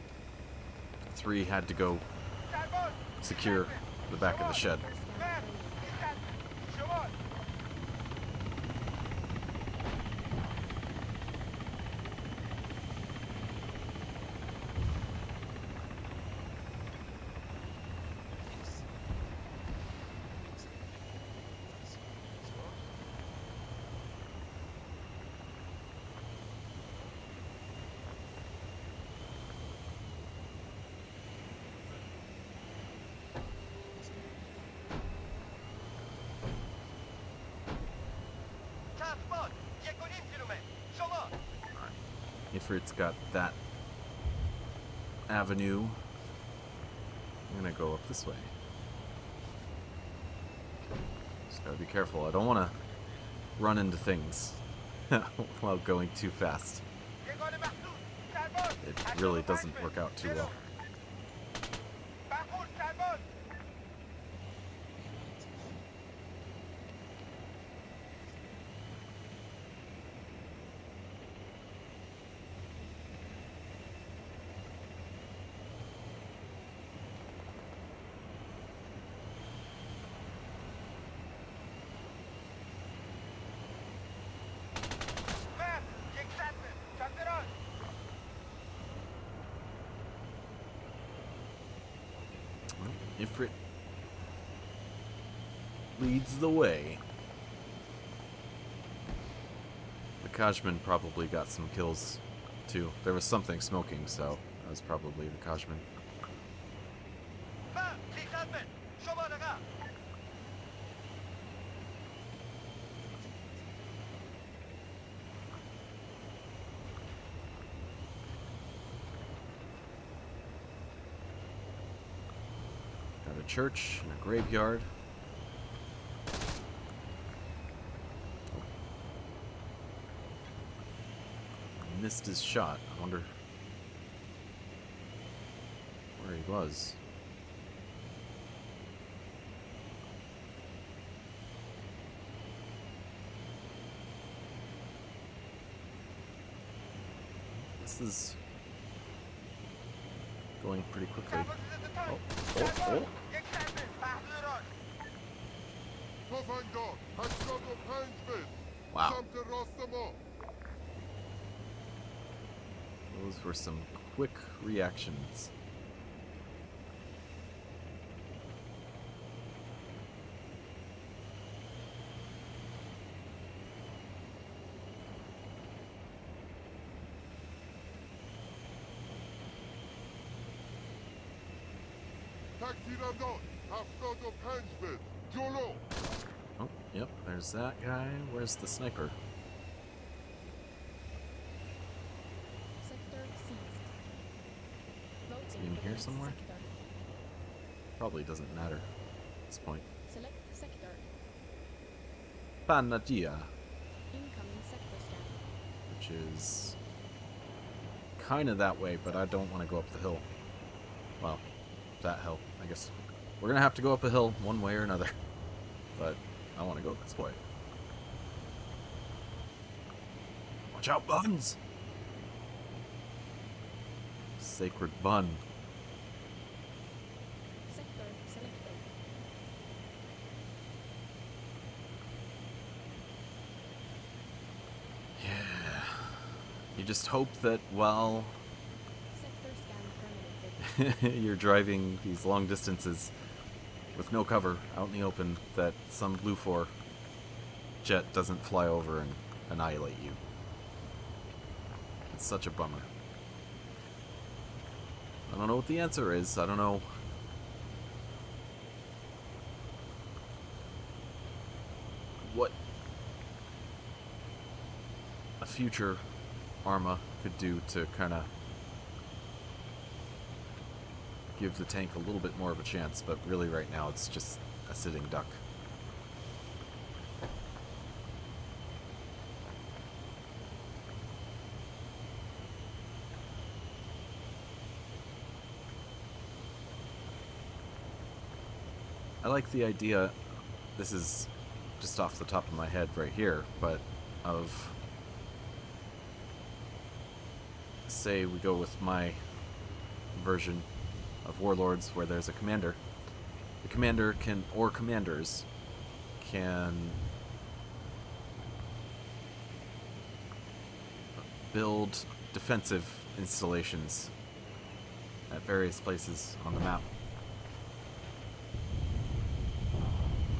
3 had to go secure the back of the shed. Ifrit's got that avenue. I'm gonna go up this way. Just gotta be careful. I don't want to run into things while going too fast. It really doesn't work out too well. Ifrit leads the way. The Kajman probably got some kills too. There was something smoking, so that was probably the Kajman. Got a church and a graveyard. Missed his shot. I wonder where he was. This is going pretty quickly. Oh. تفنگدار 85 متر Wow. سمت راست ما. Those were some quick reactions. تکتیرانداز 75 متر جلو. Oh, yep, there's that guy. Where's the sniper? Sector seized. Voting in for the here next somewhere? sector. Probably doesn't matter at this point. Select sector. Panagia, Incoming sector scan. which is kind of that way, but I don't want to go up the hill. Well, that hill, I guess. We're going to have to go up a hill one way or another. But I want to go this way. Watch out, buns! Sacred bun. Sector selected. Yeah. You just hope that while Sector scan terminated. you're driving these long distances with no cover out in the open, that some Blue 4 jet doesn't fly over and annihilate you. It's such a bummer. I don't know what the answer is. I don't know. What a future ArmA could do to kind of give the tank a little bit more of a chance, but really right now it's just a sitting duck. I like the idea, this is just off the top of my head right here, but of, say we go with my version of Warlords where there's a commander. The commander can, or commanders, can build defensive installations at various places on the map.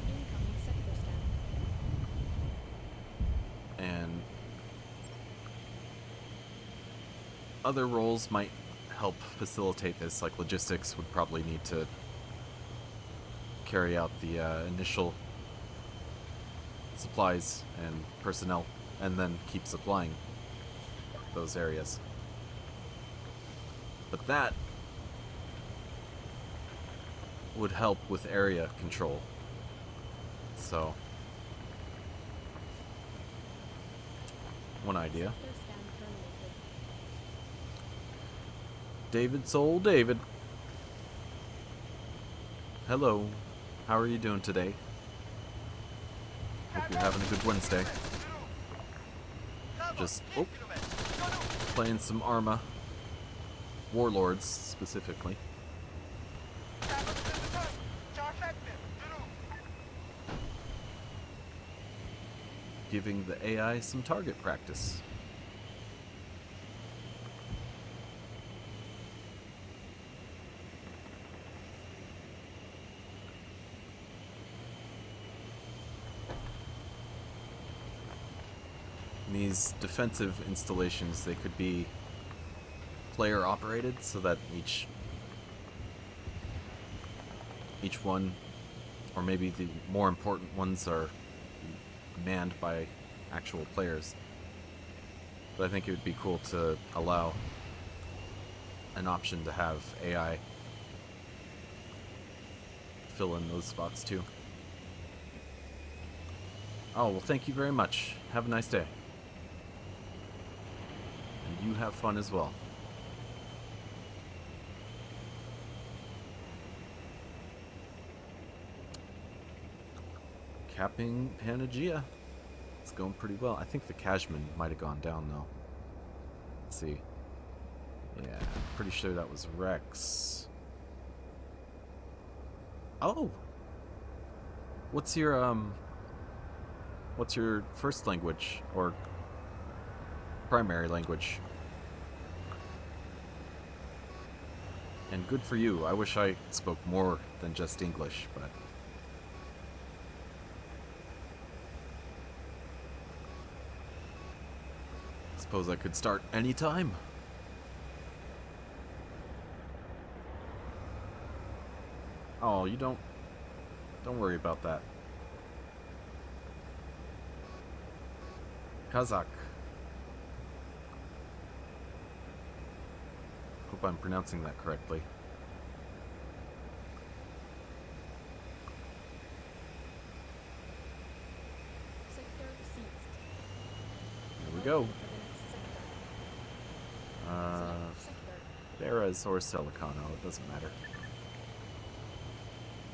Incoming sector scan. And other roles might help facilitate this, like logistics would probably need to carry out the initial supplies and personnel, and then keep supplying those areas. But that would help with area control. So, one idea. Sector scan terminated. David Soul David. Hello. How are you doing today? Hope you're having a good Wednesday. Just playing some ArmA. Warlords specifically. Giving the AI some target practice. these defensive installations, they could be player operated, so that each one, or maybe the more important ones, are manned by actual players. But I think it would be cool to allow an option to have AI fill in those spots too. Oh, well, thank you very much. Have a nice day. And you have fun as well. Capping Panagia. It's going pretty well. I think the Cashman might have gone down, though. Let's see. Yeah, pretty sure that was Rex. Oh! What's your first language, or primary language? And good for you. I wish I spoke more than just English, but... suppose I could start anytime. Oh, you don't worry about that. Kazakh. Hope I'm pronouncing that correctly. Sector seized. Here we go. Looking for the next sector. Select sector. Beres or Celicano, it doesn't matter.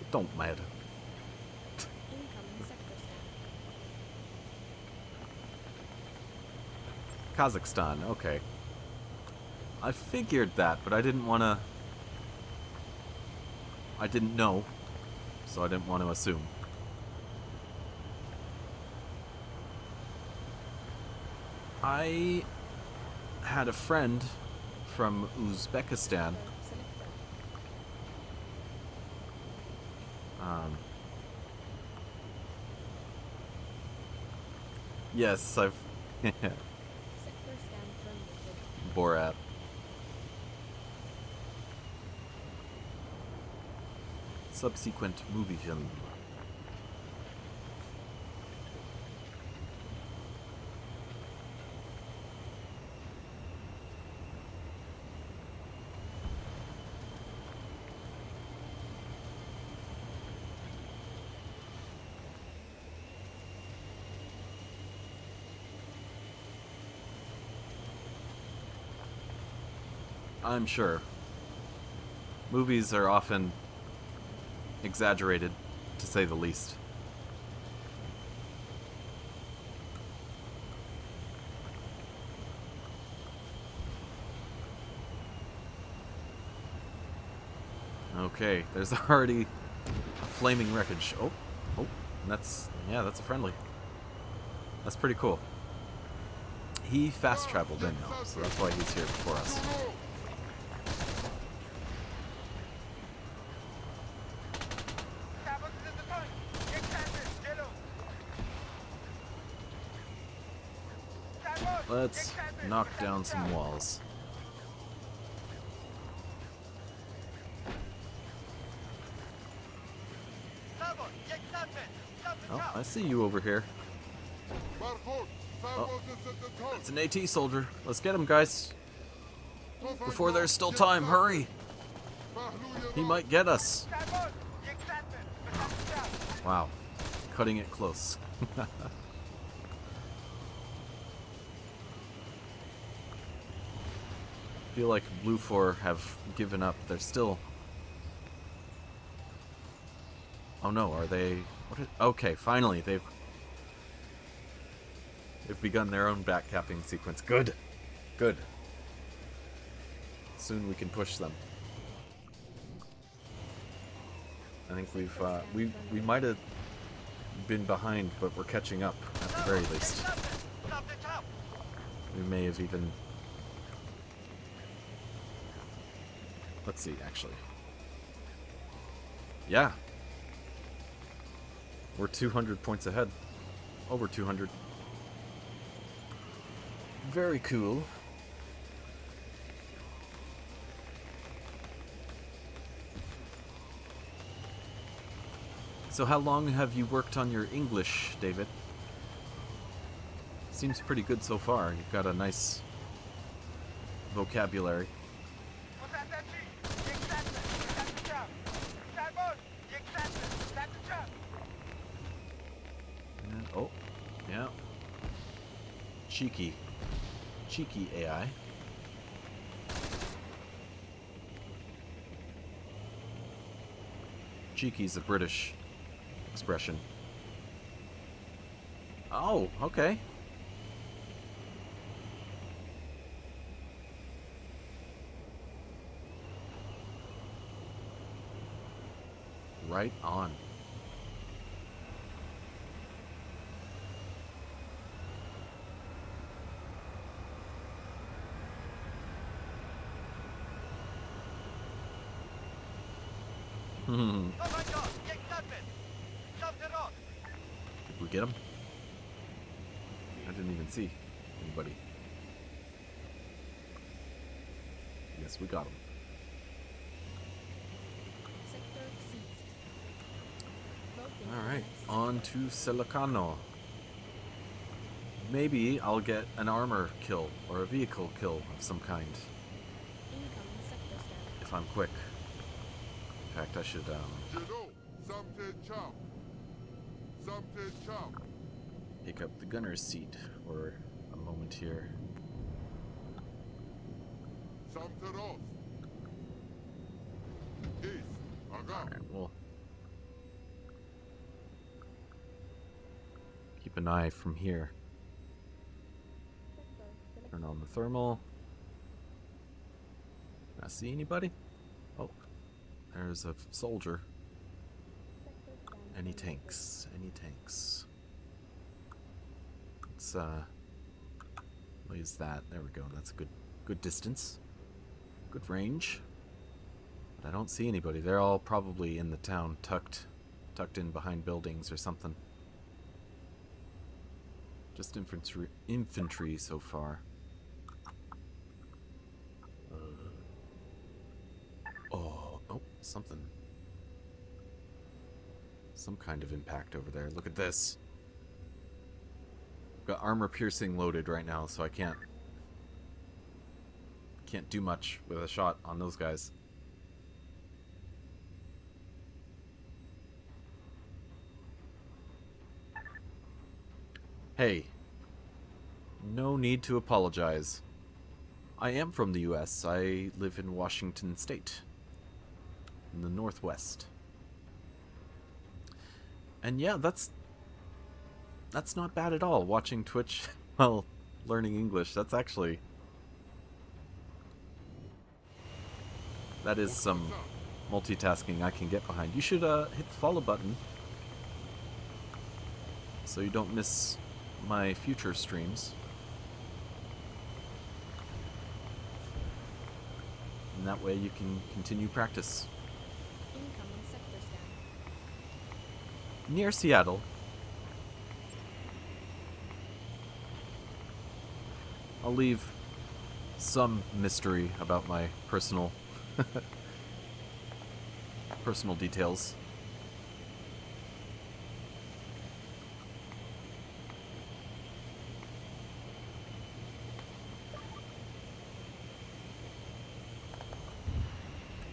It don't matter. Incoming sector scan. Kazakhstan, okay. I figured that, but I didn't want to... I didn't know, so I didn't want to assume. I had a friend from Uzbekistan. Selector. Yes, I've... Sector scan terminated. Borat. Subsequent movie film. I'm sure. Movies are often exaggerated, to say the least. Okay, there's already a flaming wreckage. Oh, that's a friendly. That's pretty cool. He fast traveled in though, so that's why he's here before us. Let's knock down some walls. Oh, I see you over here. Oh, it's an AT soldier. Let's get him, guys. Before there's still time, hurry. He might get us. Wow, cutting it close. Feel like Blue 4 have given up. They're still... Oh no, are they... Okay, finally, they've begun their own backcapping sequence. Good. Good. Soon we can push them. I think we might have been behind, but we're catching up at the very least. We may have even... Let's see, actually. Yeah. We're 200 points ahead. Over 200. Very cool. So how long have you worked on your English, David? Seems pretty good so far. You've got a nice vocabulary. And, oh, yeah. Cheeky AI. Cheeky's a British expression. Oh, okay. Right on. Did we get him? I didn't even see anybody. Yes, we got him. Sector seized. Voting All for right, next on to Silicano. Maybe I'll get an armor kill or a vehicle kill of some kind incoming sector scan. if I'm quick. In fact, I should Gelo, something chop. Something chop. pick up the gunner's seat for a moment here. Something off. East, All Aga. right, we'll keep an eye from here. Sector select. Turn on the thermal. Can I see anybody? Oh, there's a soldier. Sector scan Any terminated. tanks? Any tanks? Let's what is that? There we go. That's a good distance. Good range. But I don't see anybody. They're all probably in the town, tucked in behind buildings or something. Just infantry so far. Oh, something. Some kind of impact over there. Look at this. I've got armor piercing loaded right now, so I can't do much with a shot on those guys. Hey, no need to apologize. I am from the US. I live in Washington State, in the Northwest. And yeah, that's not bad at all, watching Twitch while learning English. That is some multitasking I can get behind. You should hit the follow button so you don't miss my future streams. And that way you can continue practice. Incoming sector scan. Near Seattle. I'll leave some mystery about my personal details.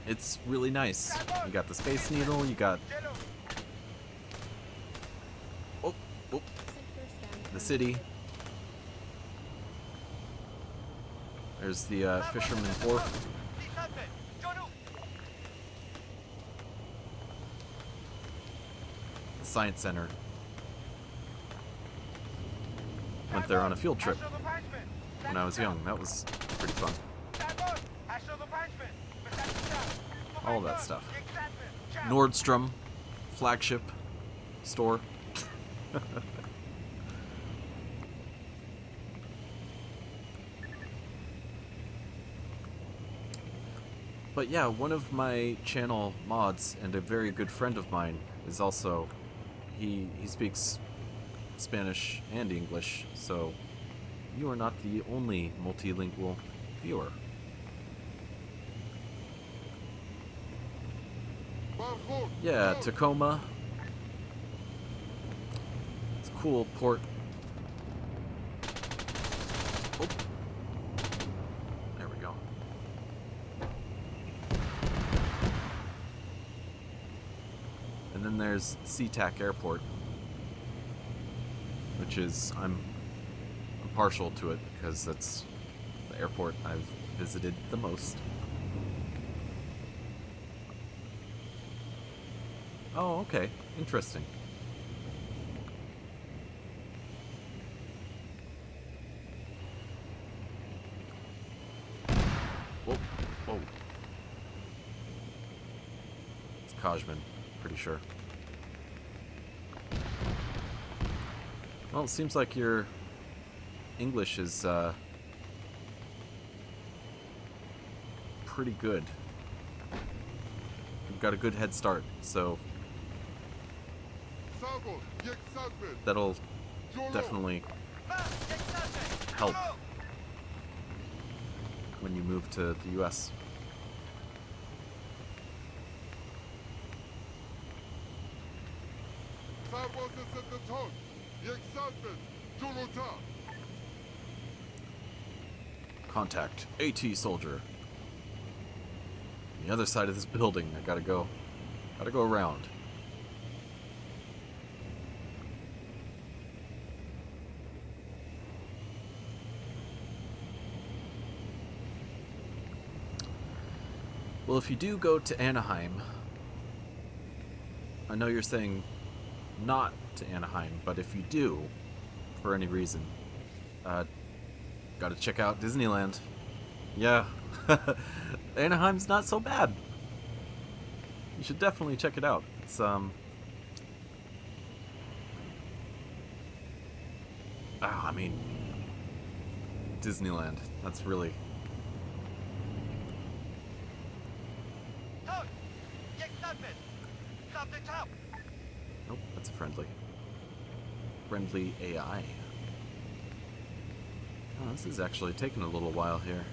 It's really nice. You got the Space Needle, you got oh, Sector scan the city. terminated. There's the Fisherman's Wharf. The Science Center. Went there on a field trip when I was young. That was pretty fun. All that stuff. Nordstrom, flagship store. But yeah, one of my channel mods and a very good friend of mine is also, he speaks Spanish and English, so you are not the only multilingual viewer. Barcode. Yeah, Go. Tacoma. It's a cool port. Oh. There we go. And then there's SeaTac Airport, which is I'm partial to it because that's the airport I've visited the most. Oh, okay. Interesting. Whoa. Whoa. It's Kajman, pretty sure. Well, it seems like your English is pretty good. You've got a good head start, so Savo. Yexadmin. that'll Jolo. definitely help when you move to the US. Savo is at the top. Yexadmin. Jolota. Contact AT soldier. The other side of this building. I gotta go around. Well, if you do go to Anaheim, I know you're saying not to Anaheim, but if you do, for any reason, gotta check out Disneyland. Yeah, Anaheim's not so bad. You should definitely check it out. It's I mean, Disneyland. That's really. Nope, that's a friendly AI. Oh, this is actually taking a little while here.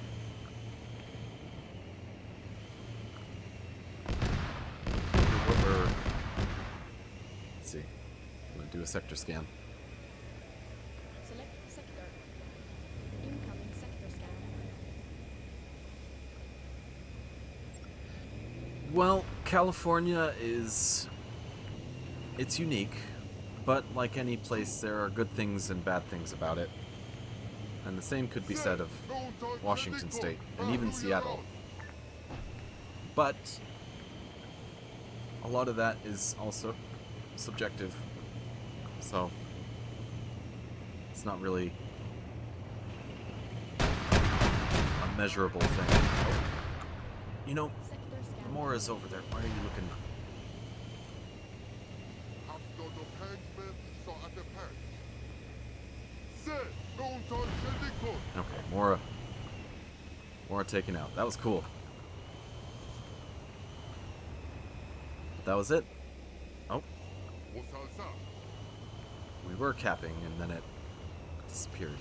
Let's see. I'm gonna do a sector scan. Select sector. Incoming sector scan. Well, California is... it's unique, but like any place, there are good things and bad things about it. And the same could be said of Washington State, and even Seattle. But a lot of that is also subjective, so it's not really a measurable thing. Oh. You know, Sector scan. Mora's over there. Why are you looking? Okay, Mora taken out. That was cool. But that was it. Oh, we were capping and then it disappeared.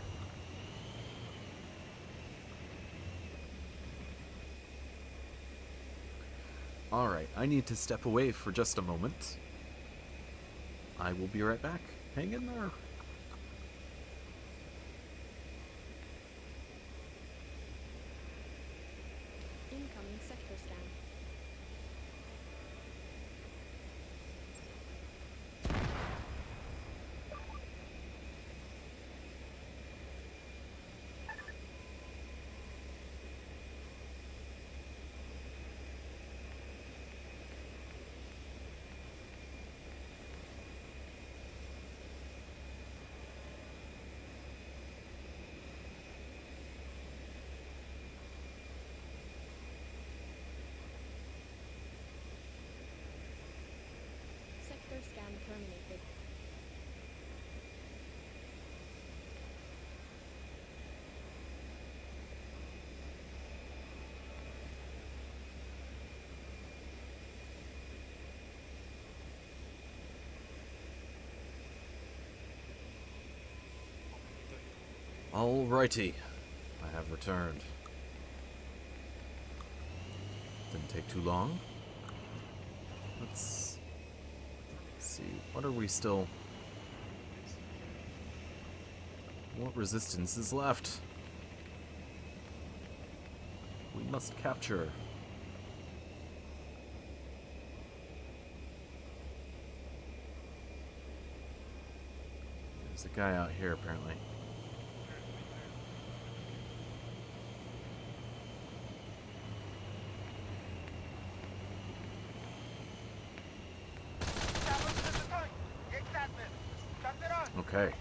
Alright, I need to step away for just a moment. I will be right back. Hang in there. Incoming sector scan. Alrighty, I have returned. Didn't take too long. Let's see, what are we still... What resistance is left? We must capture. There's a guy out here, apparently. Okay.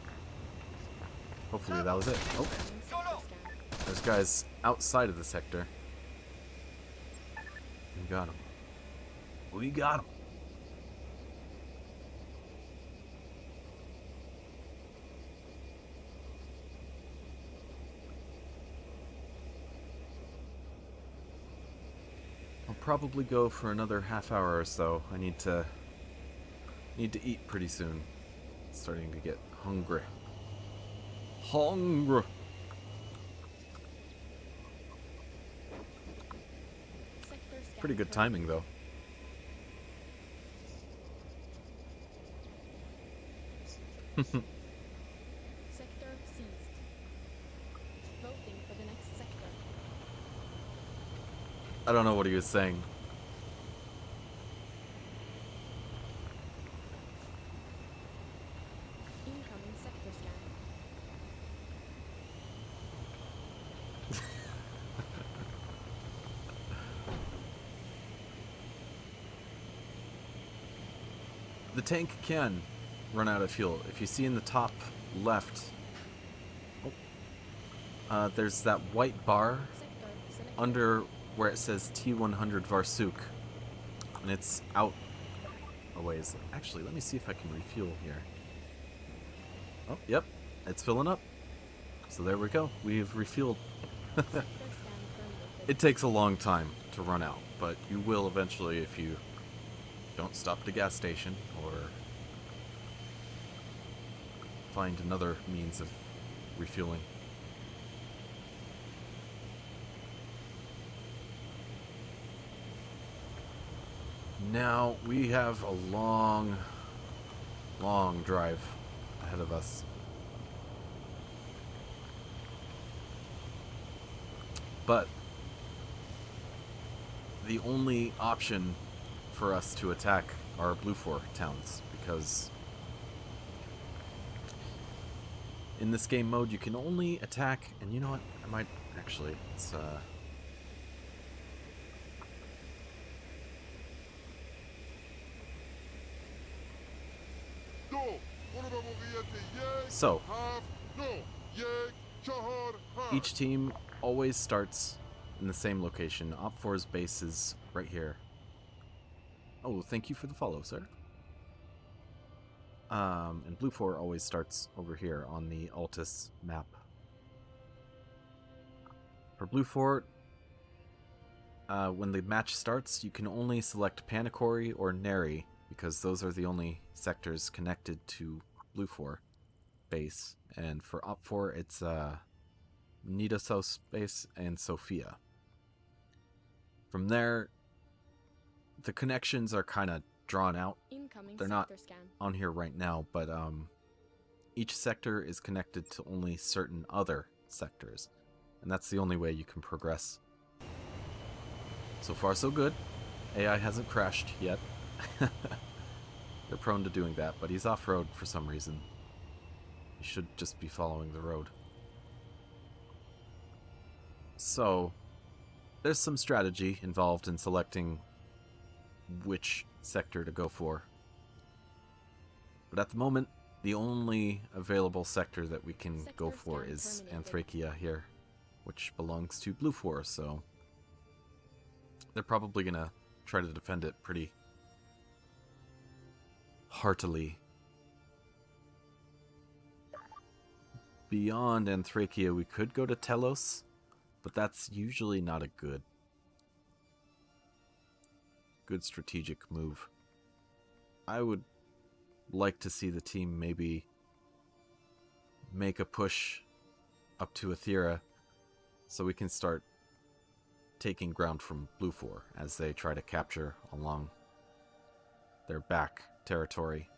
Hopefully that was it. Oh, there's guys outside of the sector. We got him. We got him. I'll probably go for another half hour or so. I need to eat pretty soon. Starting to get hungry. Hungry. Pretty good timing, though. Sector seized. Voting for the next sector. I don't know what he was saying. Incoming sector scan. The tank can run out of fuel. If you see in the top left, there's that white bar Sector selected. under where it says T100 Varsuk, and it's out a ways. Actually, let me see if I can refuel here. Oh, yep, it's filling up. So there we go. We've refueled. Sector scan terminated. It takes a long time to run out, but you will eventually if you don't stop at a gas station or find another means of refueling. Now we have a long, long drive ahead of us. But the only option for us to attack are Blue 4 towns, because in this game mode you can only attack, and you know what, I might actually, it's so each team always starts in the same location. Op 4's base is right here. Oh, thank you for the follow, sir. And Blue 4 always starts over here on the Altis map. For Blue 4, when the match starts, you can only select Panikori or Neri, because those are the only sectors connected to Blue 4 base. And for Op 4, it's Nidasos base and Sofia. From there, the connections are kind of drawn out. Incoming They're not sector scan. on here right now, but each sector is connected to only certain other sectors, and that's the only way you can progress. So far, so good. AI hasn't crashed yet. They're prone to doing that, but he's off-road for some reason. He should just be following the road. So, there's some strategy involved in selecting which sector to go for. But at the moment, the only available sector that we can go Sector for scan is terminated. Anthrakia here, which belongs to Blue 4, so they're probably gonna try to defend it pretty heartily. Beyond Anthrakia, we could go to Telos, but that's usually not a good strategic move. I would like to see the team maybe make a push up to Aethera so we can start taking ground from Blue 4 as they try to capture along their back territory.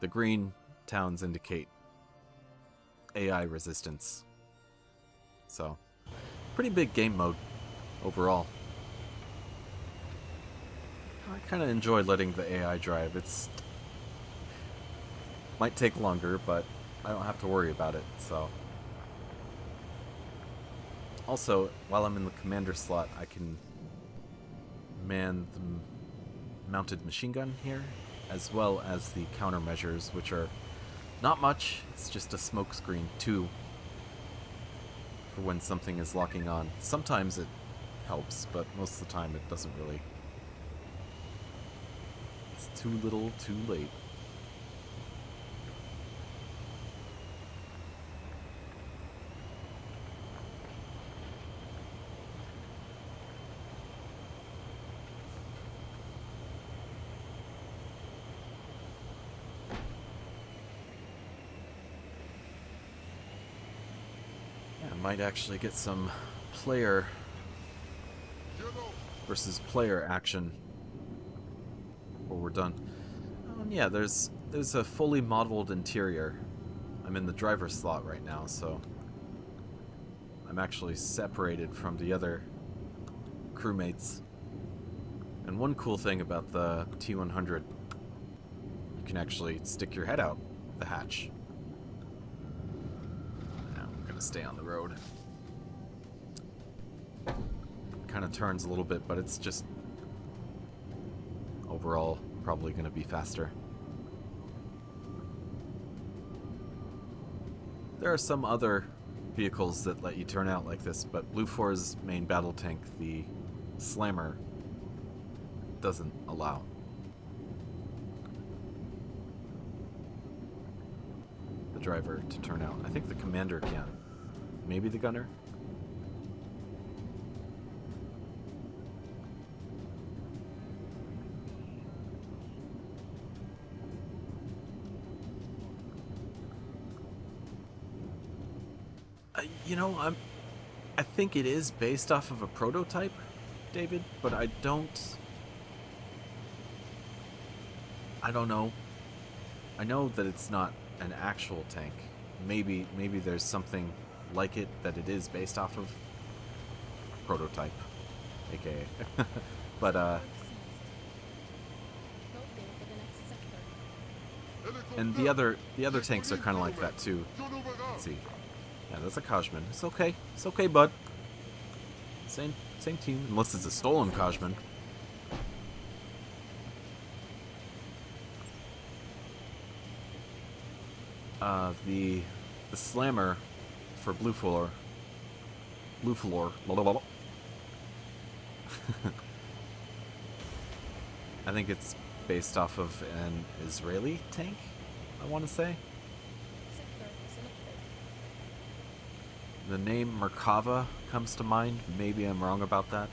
The green towns indicate AI resistance. So, pretty big game mode overall. I kind of enjoy letting the AI drive. It's might take longer, but I don't have to worry about it, so. Also, while I'm in the commander slot, I can man the mounted machine gun here, as well as the countermeasures, which are not much. It's just a smoke screen, too, for when something is locking on. Sometimes it helps, but most of the time it doesn't really. It's too little, too late. Might actually get some player versus player action before we're done. Yeah, there's a fully modeled interior. I'm in the driver's slot right now, so I'm actually separated from the other crewmates. And one cool thing about the T-100, you can actually stick your head out the hatch. Stay on the road. Kind of turns a little bit, but it's just overall probably going to be faster. There are some other vehicles that let you turn out like this, but Blue 4's main battle tank, the Slammer, doesn't allow. The driver to turn out. I think the commander can. Maybe the gunner? You know, I think it is based off of a prototype, David, but I don't know. I know that it's not an actual tank. Maybe there's something like it that it is based off of prototype, aka. But and the other tanks are kind of like that too. Let's see. Yeah, that's a Kajman. It's okay. It's okay, bud. Same team, unless it's a stolen Kajman. The Slammer for Blue 4. Blah, blah, blah. I think it's based off of an Israeli tank, I want to say. The name Merkava comes to mind. Maybe I'm wrong about that.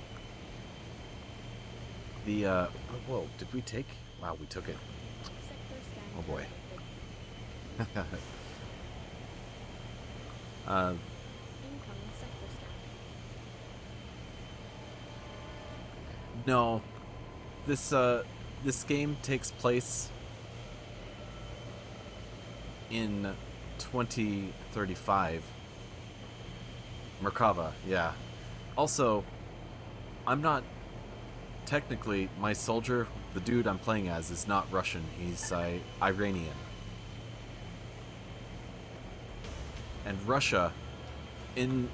The, whoa, did we take? Wow, we took it. Oh boy. No. This game takes place in 2035. Merkava, yeah. Also, I'm not technically, my soldier, the dude I'm playing as, is not Russian. He's Iranian. And Russia, in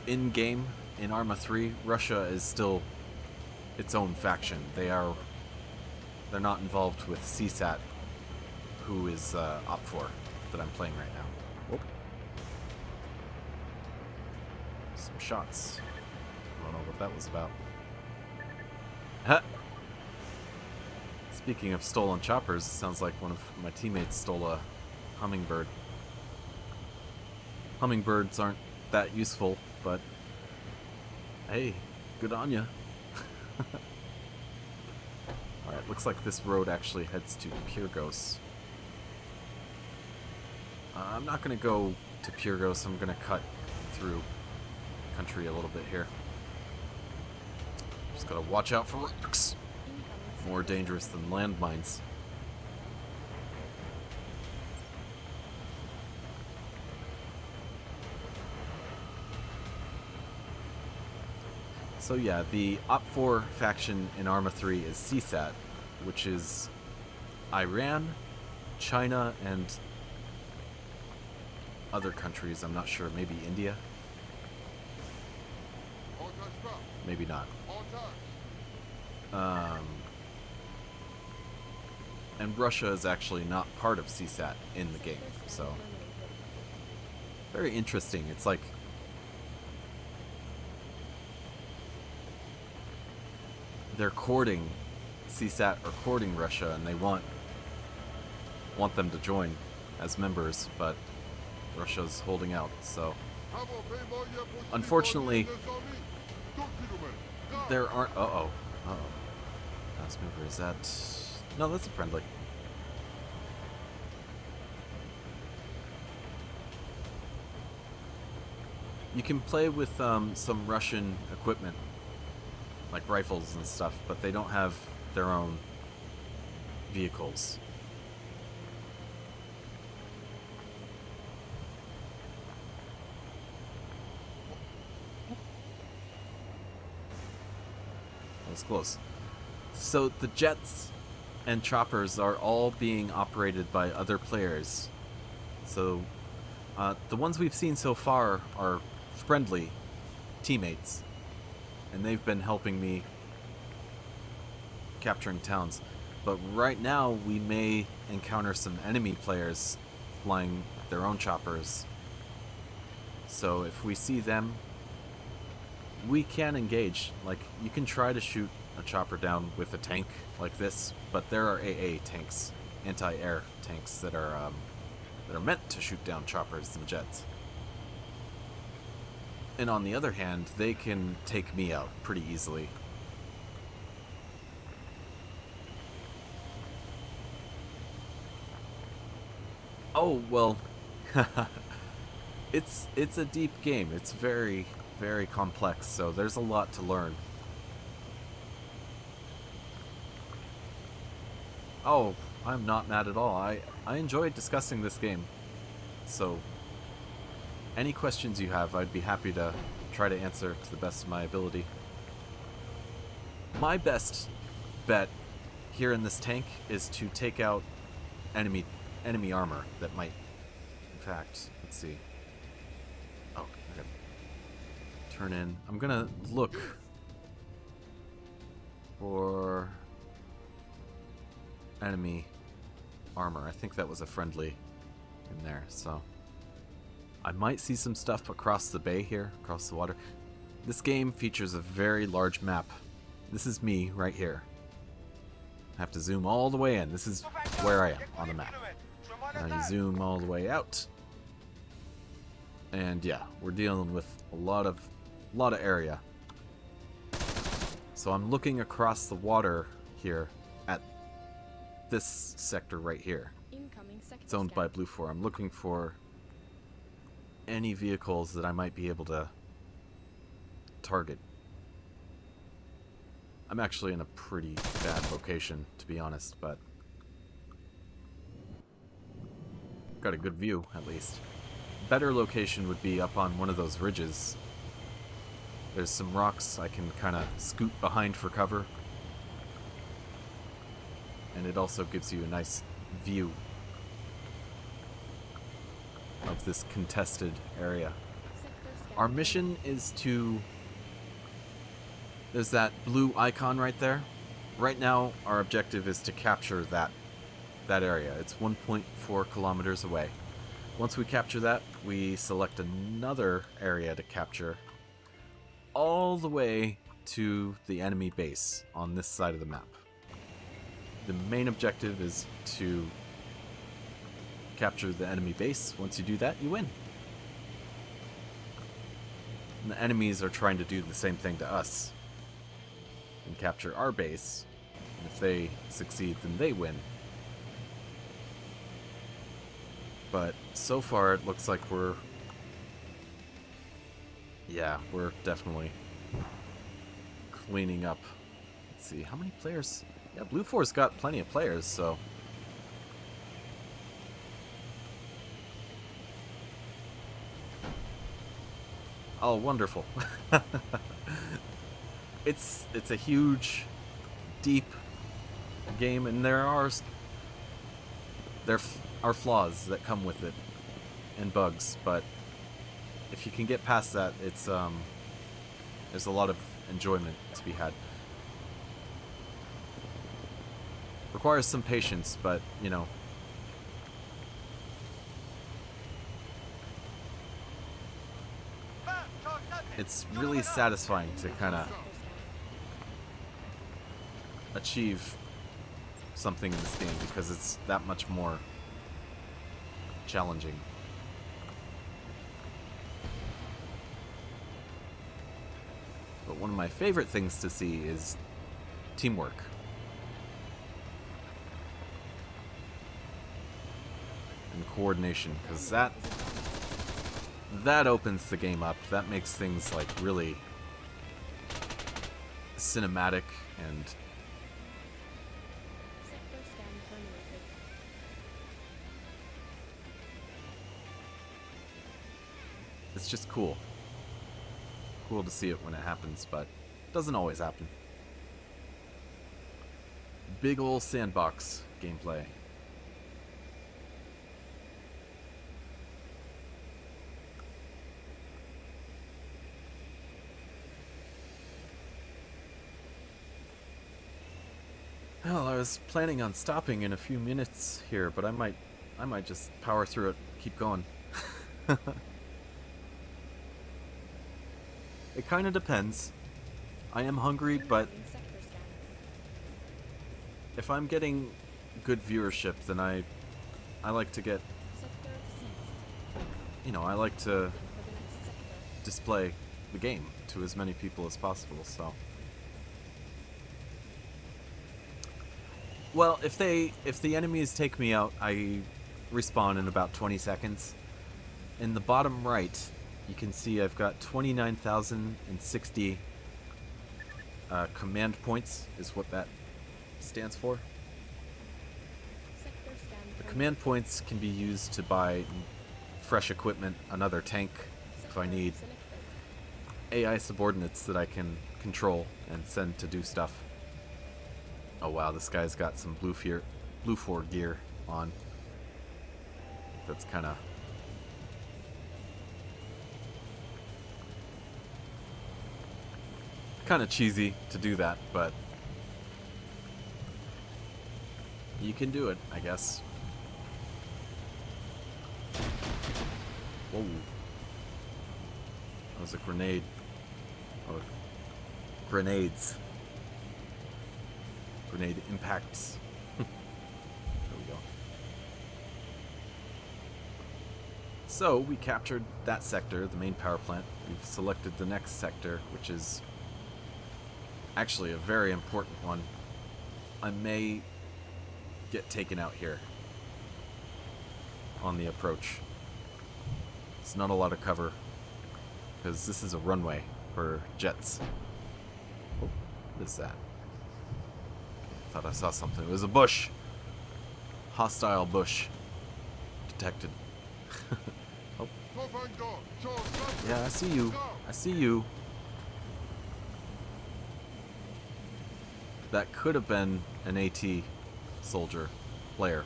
game, in ArmA 3, Russia is still its own faction. They're not involved with CSAT, who is Op4 that I'm playing right now. Whoop. Some shots. I don't know what that was about. Huh. Speaking of stolen choppers, it sounds like one of my teammates stole a hummingbird. Hummingbirds aren't that useful, but hey, good on ya. Alright, looks like this road actually heads to Pyrgos. I'm not going to go to Purgo, so I'm gonna cut through country a little bit here. Just gotta watch out for rocks. Incoming More sector dangerous than landmines. So yeah, the Op 4 faction in ArmA 3 is CSAT, which is Iran, China, and other countries. I'm not sure. Maybe India? Contact stop. Maybe not. Contact. And Russia is actually not part of CSAT in the game, sector scan so terminated. very interesting. It's like they're courting CSAT or courting Russia, and they want them to join as members, but Russia's holding out. So Unfortunately, there aren't. Last mover, is that? No, that's a friendly. You can play with some Russian equipment, like rifles and stuff, but they don't have their own vehicles. That was close. So the jets and choppers are all being operated by other players. So the ones we've seen so far are friendly teammates, and they've been helping me capturing towns. But right now we may encounter some enemy players flying their own choppers. So if we see them, we can engage. Like, you can try to shoot a chopper down with a tank like this, but there are AA tanks, anti-air tanks that are meant to shoot down choppers and jets. And on the other hand, they can take me out pretty easily. Oh, well, it's a deep game. It's very, very complex, so there's a lot to learn. Oh, I'm not mad at all. I enjoyed discussing this game. So, any questions you have, I'd be happy to try to answer to the best of my ability. My best bet here in this tank is to take out enemy armor that might, in fact, let's see. Oh, okay. Turn in. I'm gonna look for enemy armor. I think that was a friendly in there, so I might see some stuff across the bay here, across the water. This game features a very large map. This is me right here. I have to zoom all the way in. This is where I am on the map. Now you zoom all the way out. And yeah, we're dealing with a lot of area. So I'm looking across the water here at this sector right here. Incoming sector It's owned scan. by Blue 4. I'm looking for any vehicles that I might be able to target. I'm actually in a pretty bad location, to be honest, but got a good view, at least. Better location would be up on one of those ridges. There's some rocks I can kind of scoot behind for cover. And it also gives you a nice view of this contested area. Sector scan Our mission is to... There's that blue icon right there. Right now, our objective is to capture that area. It's 1.4 kilometers away. Once we capture that, we select another area to capture all the way to the enemy base on this side of the map. The main objective is to capture the enemy base. Once you do that, you win. And the enemies are trying to do the same thing to us and capture our base. And if they succeed, then they win. But so far, it looks like we're Yeah, we're definitely cleaning up. Let's see, how many players? Yeah, Blue 4's got plenty of players, so... Oh, wonderful. It's a huge, deep game, and there are flaws that come with it, and bugs, but if you can get past that, it's there's a lot of enjoyment to be had. Requires some patience, but you know. It's really satisfying to kind of achieve something in this game because it's that much more challenging. But one of my favorite things to see is teamwork. And coordination, because that opens the game up. That makes things like really cinematic and Sector scan terminated. it's just cool. Cool to see it when it happens, but it doesn't always happen. Big ol' sandbox gameplay. Well, I was planning on stopping in a few minutes here, but I might just power through it, keep going. It kind of depends. I am hungry, but Incoming sector scan. if I'm getting good viewership, then I like to get, Sector seized. you know, I like to For the next sector. display the game to as many people as possible, so. Well, if the enemies take me out, I respawn in about 20 seconds. In the bottom right, you can see I've got 29,060 command points, is what that stands for. Sector scan The terminated. command points can be used to buy fresh equipment, another tank, if I Sector need selected. AI subordinates that I can control and send to do stuff. Oh wow, this guy's got some Blue 4 gear on. That's kind of cheesy to do that, but you can do it, I guess. Whoa. That was a grenade. Or grenades. Grenade impacts. There we go. So, we captured that sector, the main power plant. We've selected the next sector, which is actually a very important one. I may get taken out here on the approach. It's not a lot of cover, because this is a runway for jets. Oh, what is that? Thought I saw something. It was a bush. Hostile bush. Detected. Pathfinder, charge that. Yeah, I see you. I see you. That could have been an AT soldier player.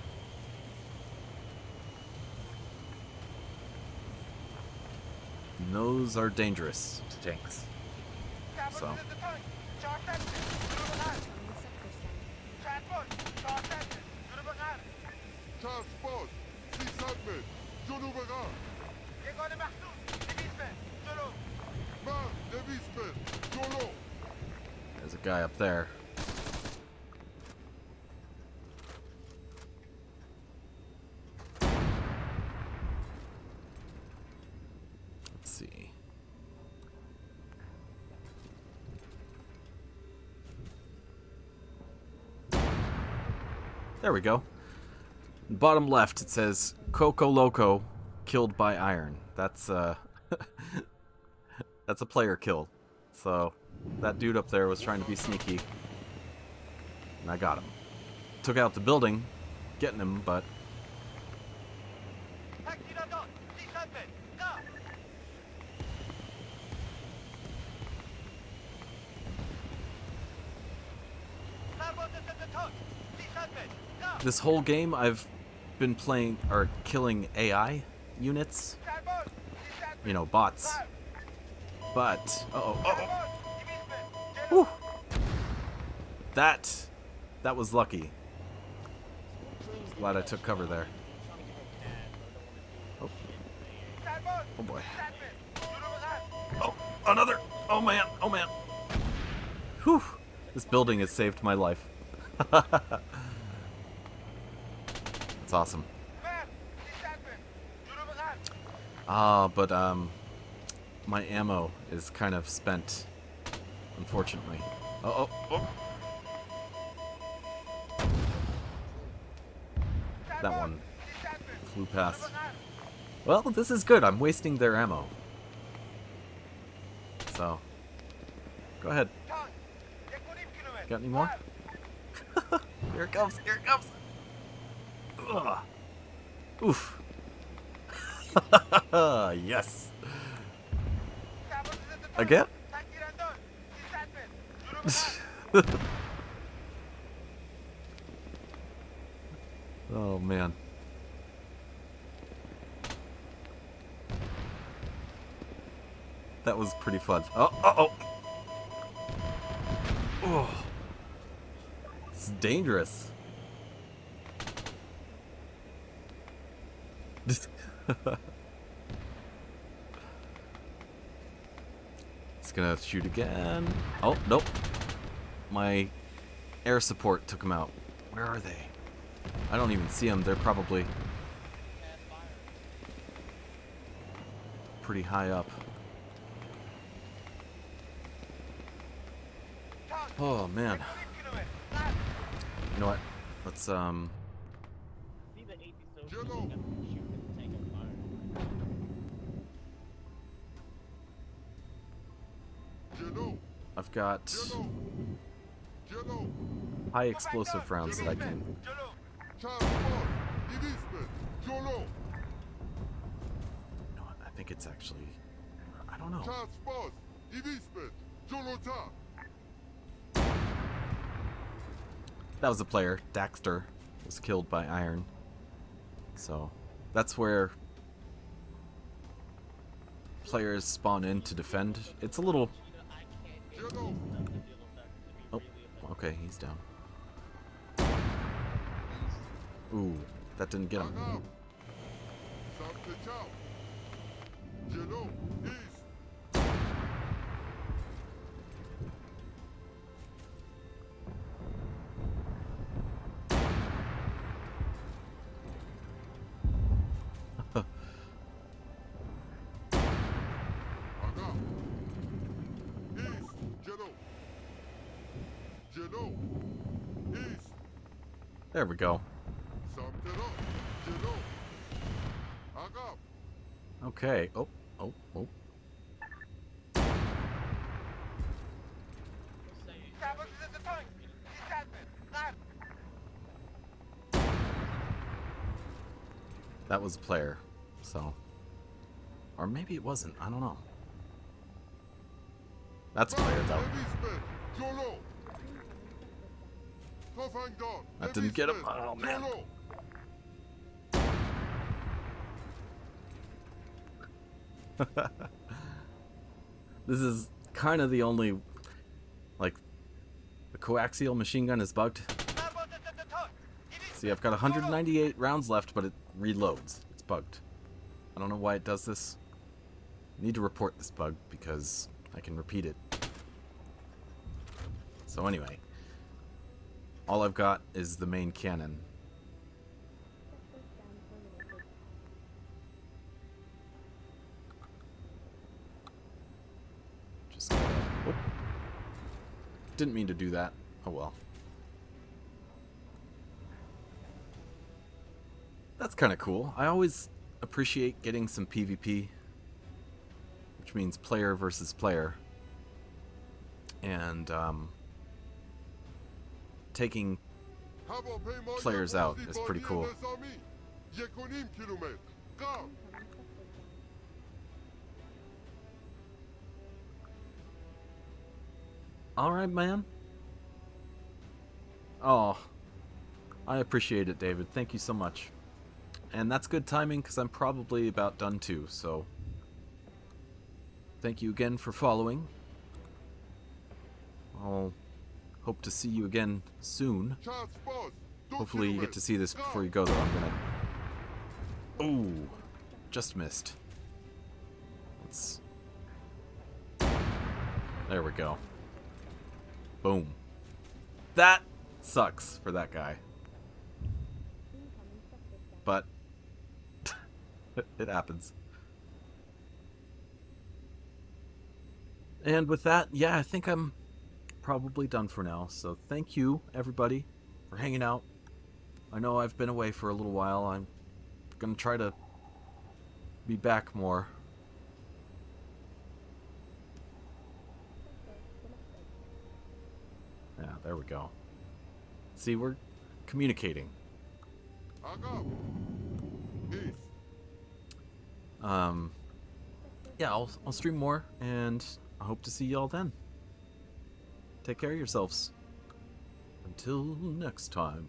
And those are dangerous to tanks. So, Incoming sector scan. Charge spot. 600 mètres. Zone ouvert. Mark, dévissement. Solo. there's a guy up there. Let's see. There we go. Bottom left, it says Coco Loco killed by iron. That's That's a player kill. So, that dude up there was trying to be sneaky. And I got him. Took out the building, getting him, but... This whole game I've been playing, or killing AI units. You know, bots. But, Whew. That was lucky. Glad I took cover there. Oh, oh boy. Oh, another! Oh man, oh man. Whew. This building has saved my life. It's awesome. But my ammo is kind of spent, unfortunately. Oh. That one flew past. Well, this is good. I'm wasting their ammo. So, go ahead. Got any more? Here it comes, here it comes! Ugh. Oof. Yes. Again? Oh man. That was pretty fun. Oh. It's dangerous. It's gonna shoot again. Oh, nope. My air support took him out. Where are they? I don't even see them. They're probably pretty high up. Oh, man. You know what? Let's, I've got high explosive rounds that I can... You know what? I think it's actually... I don't know. That was a player. Daxter was killed by iron. So, that's where players spawn in to defend. It's a little... Oh, okay, he's down. Ooh, that didn't get him. There we go. Okay. Oh. That was a player, so... Or maybe it wasn't, I don't know. That's a player, though. That didn't get him. Oh, man. This is kind of the only... Like, the coaxial machine gun is bugged. See, I've got 198 rounds left, but it reloads. It's bugged. I don't know why it does this. I need to report this bug because I can repeat it. So anyway, all I've got is the main cannon. Just gotta... Oh. Didn't mean to do that. Oh well. That's kind of cool. I always appreciate getting some PvP, which which means player versus player. And taking players out is pretty cool. Alright, man. Oh, I appreciate it, David. Thank you so much. And that's good timing because I'm probably about done too, so thank you again for following. I'll hope to see you again soon. Hopefully you get to see this before you go, though. I'm gonna... Ooh, just missed. Let's... There we go. Boom. That sucks for that guy. But it happens. And with that, yeah, I think I'm probably done for now. So thank you, everybody, for hanging out. I know I've been away for a little while. I'm gonna try to be back more. Yeah, there we go. See, we're communicating. Yeah, I'll stream more, and I hope to see y'all then. Take care of yourselves. Until next time.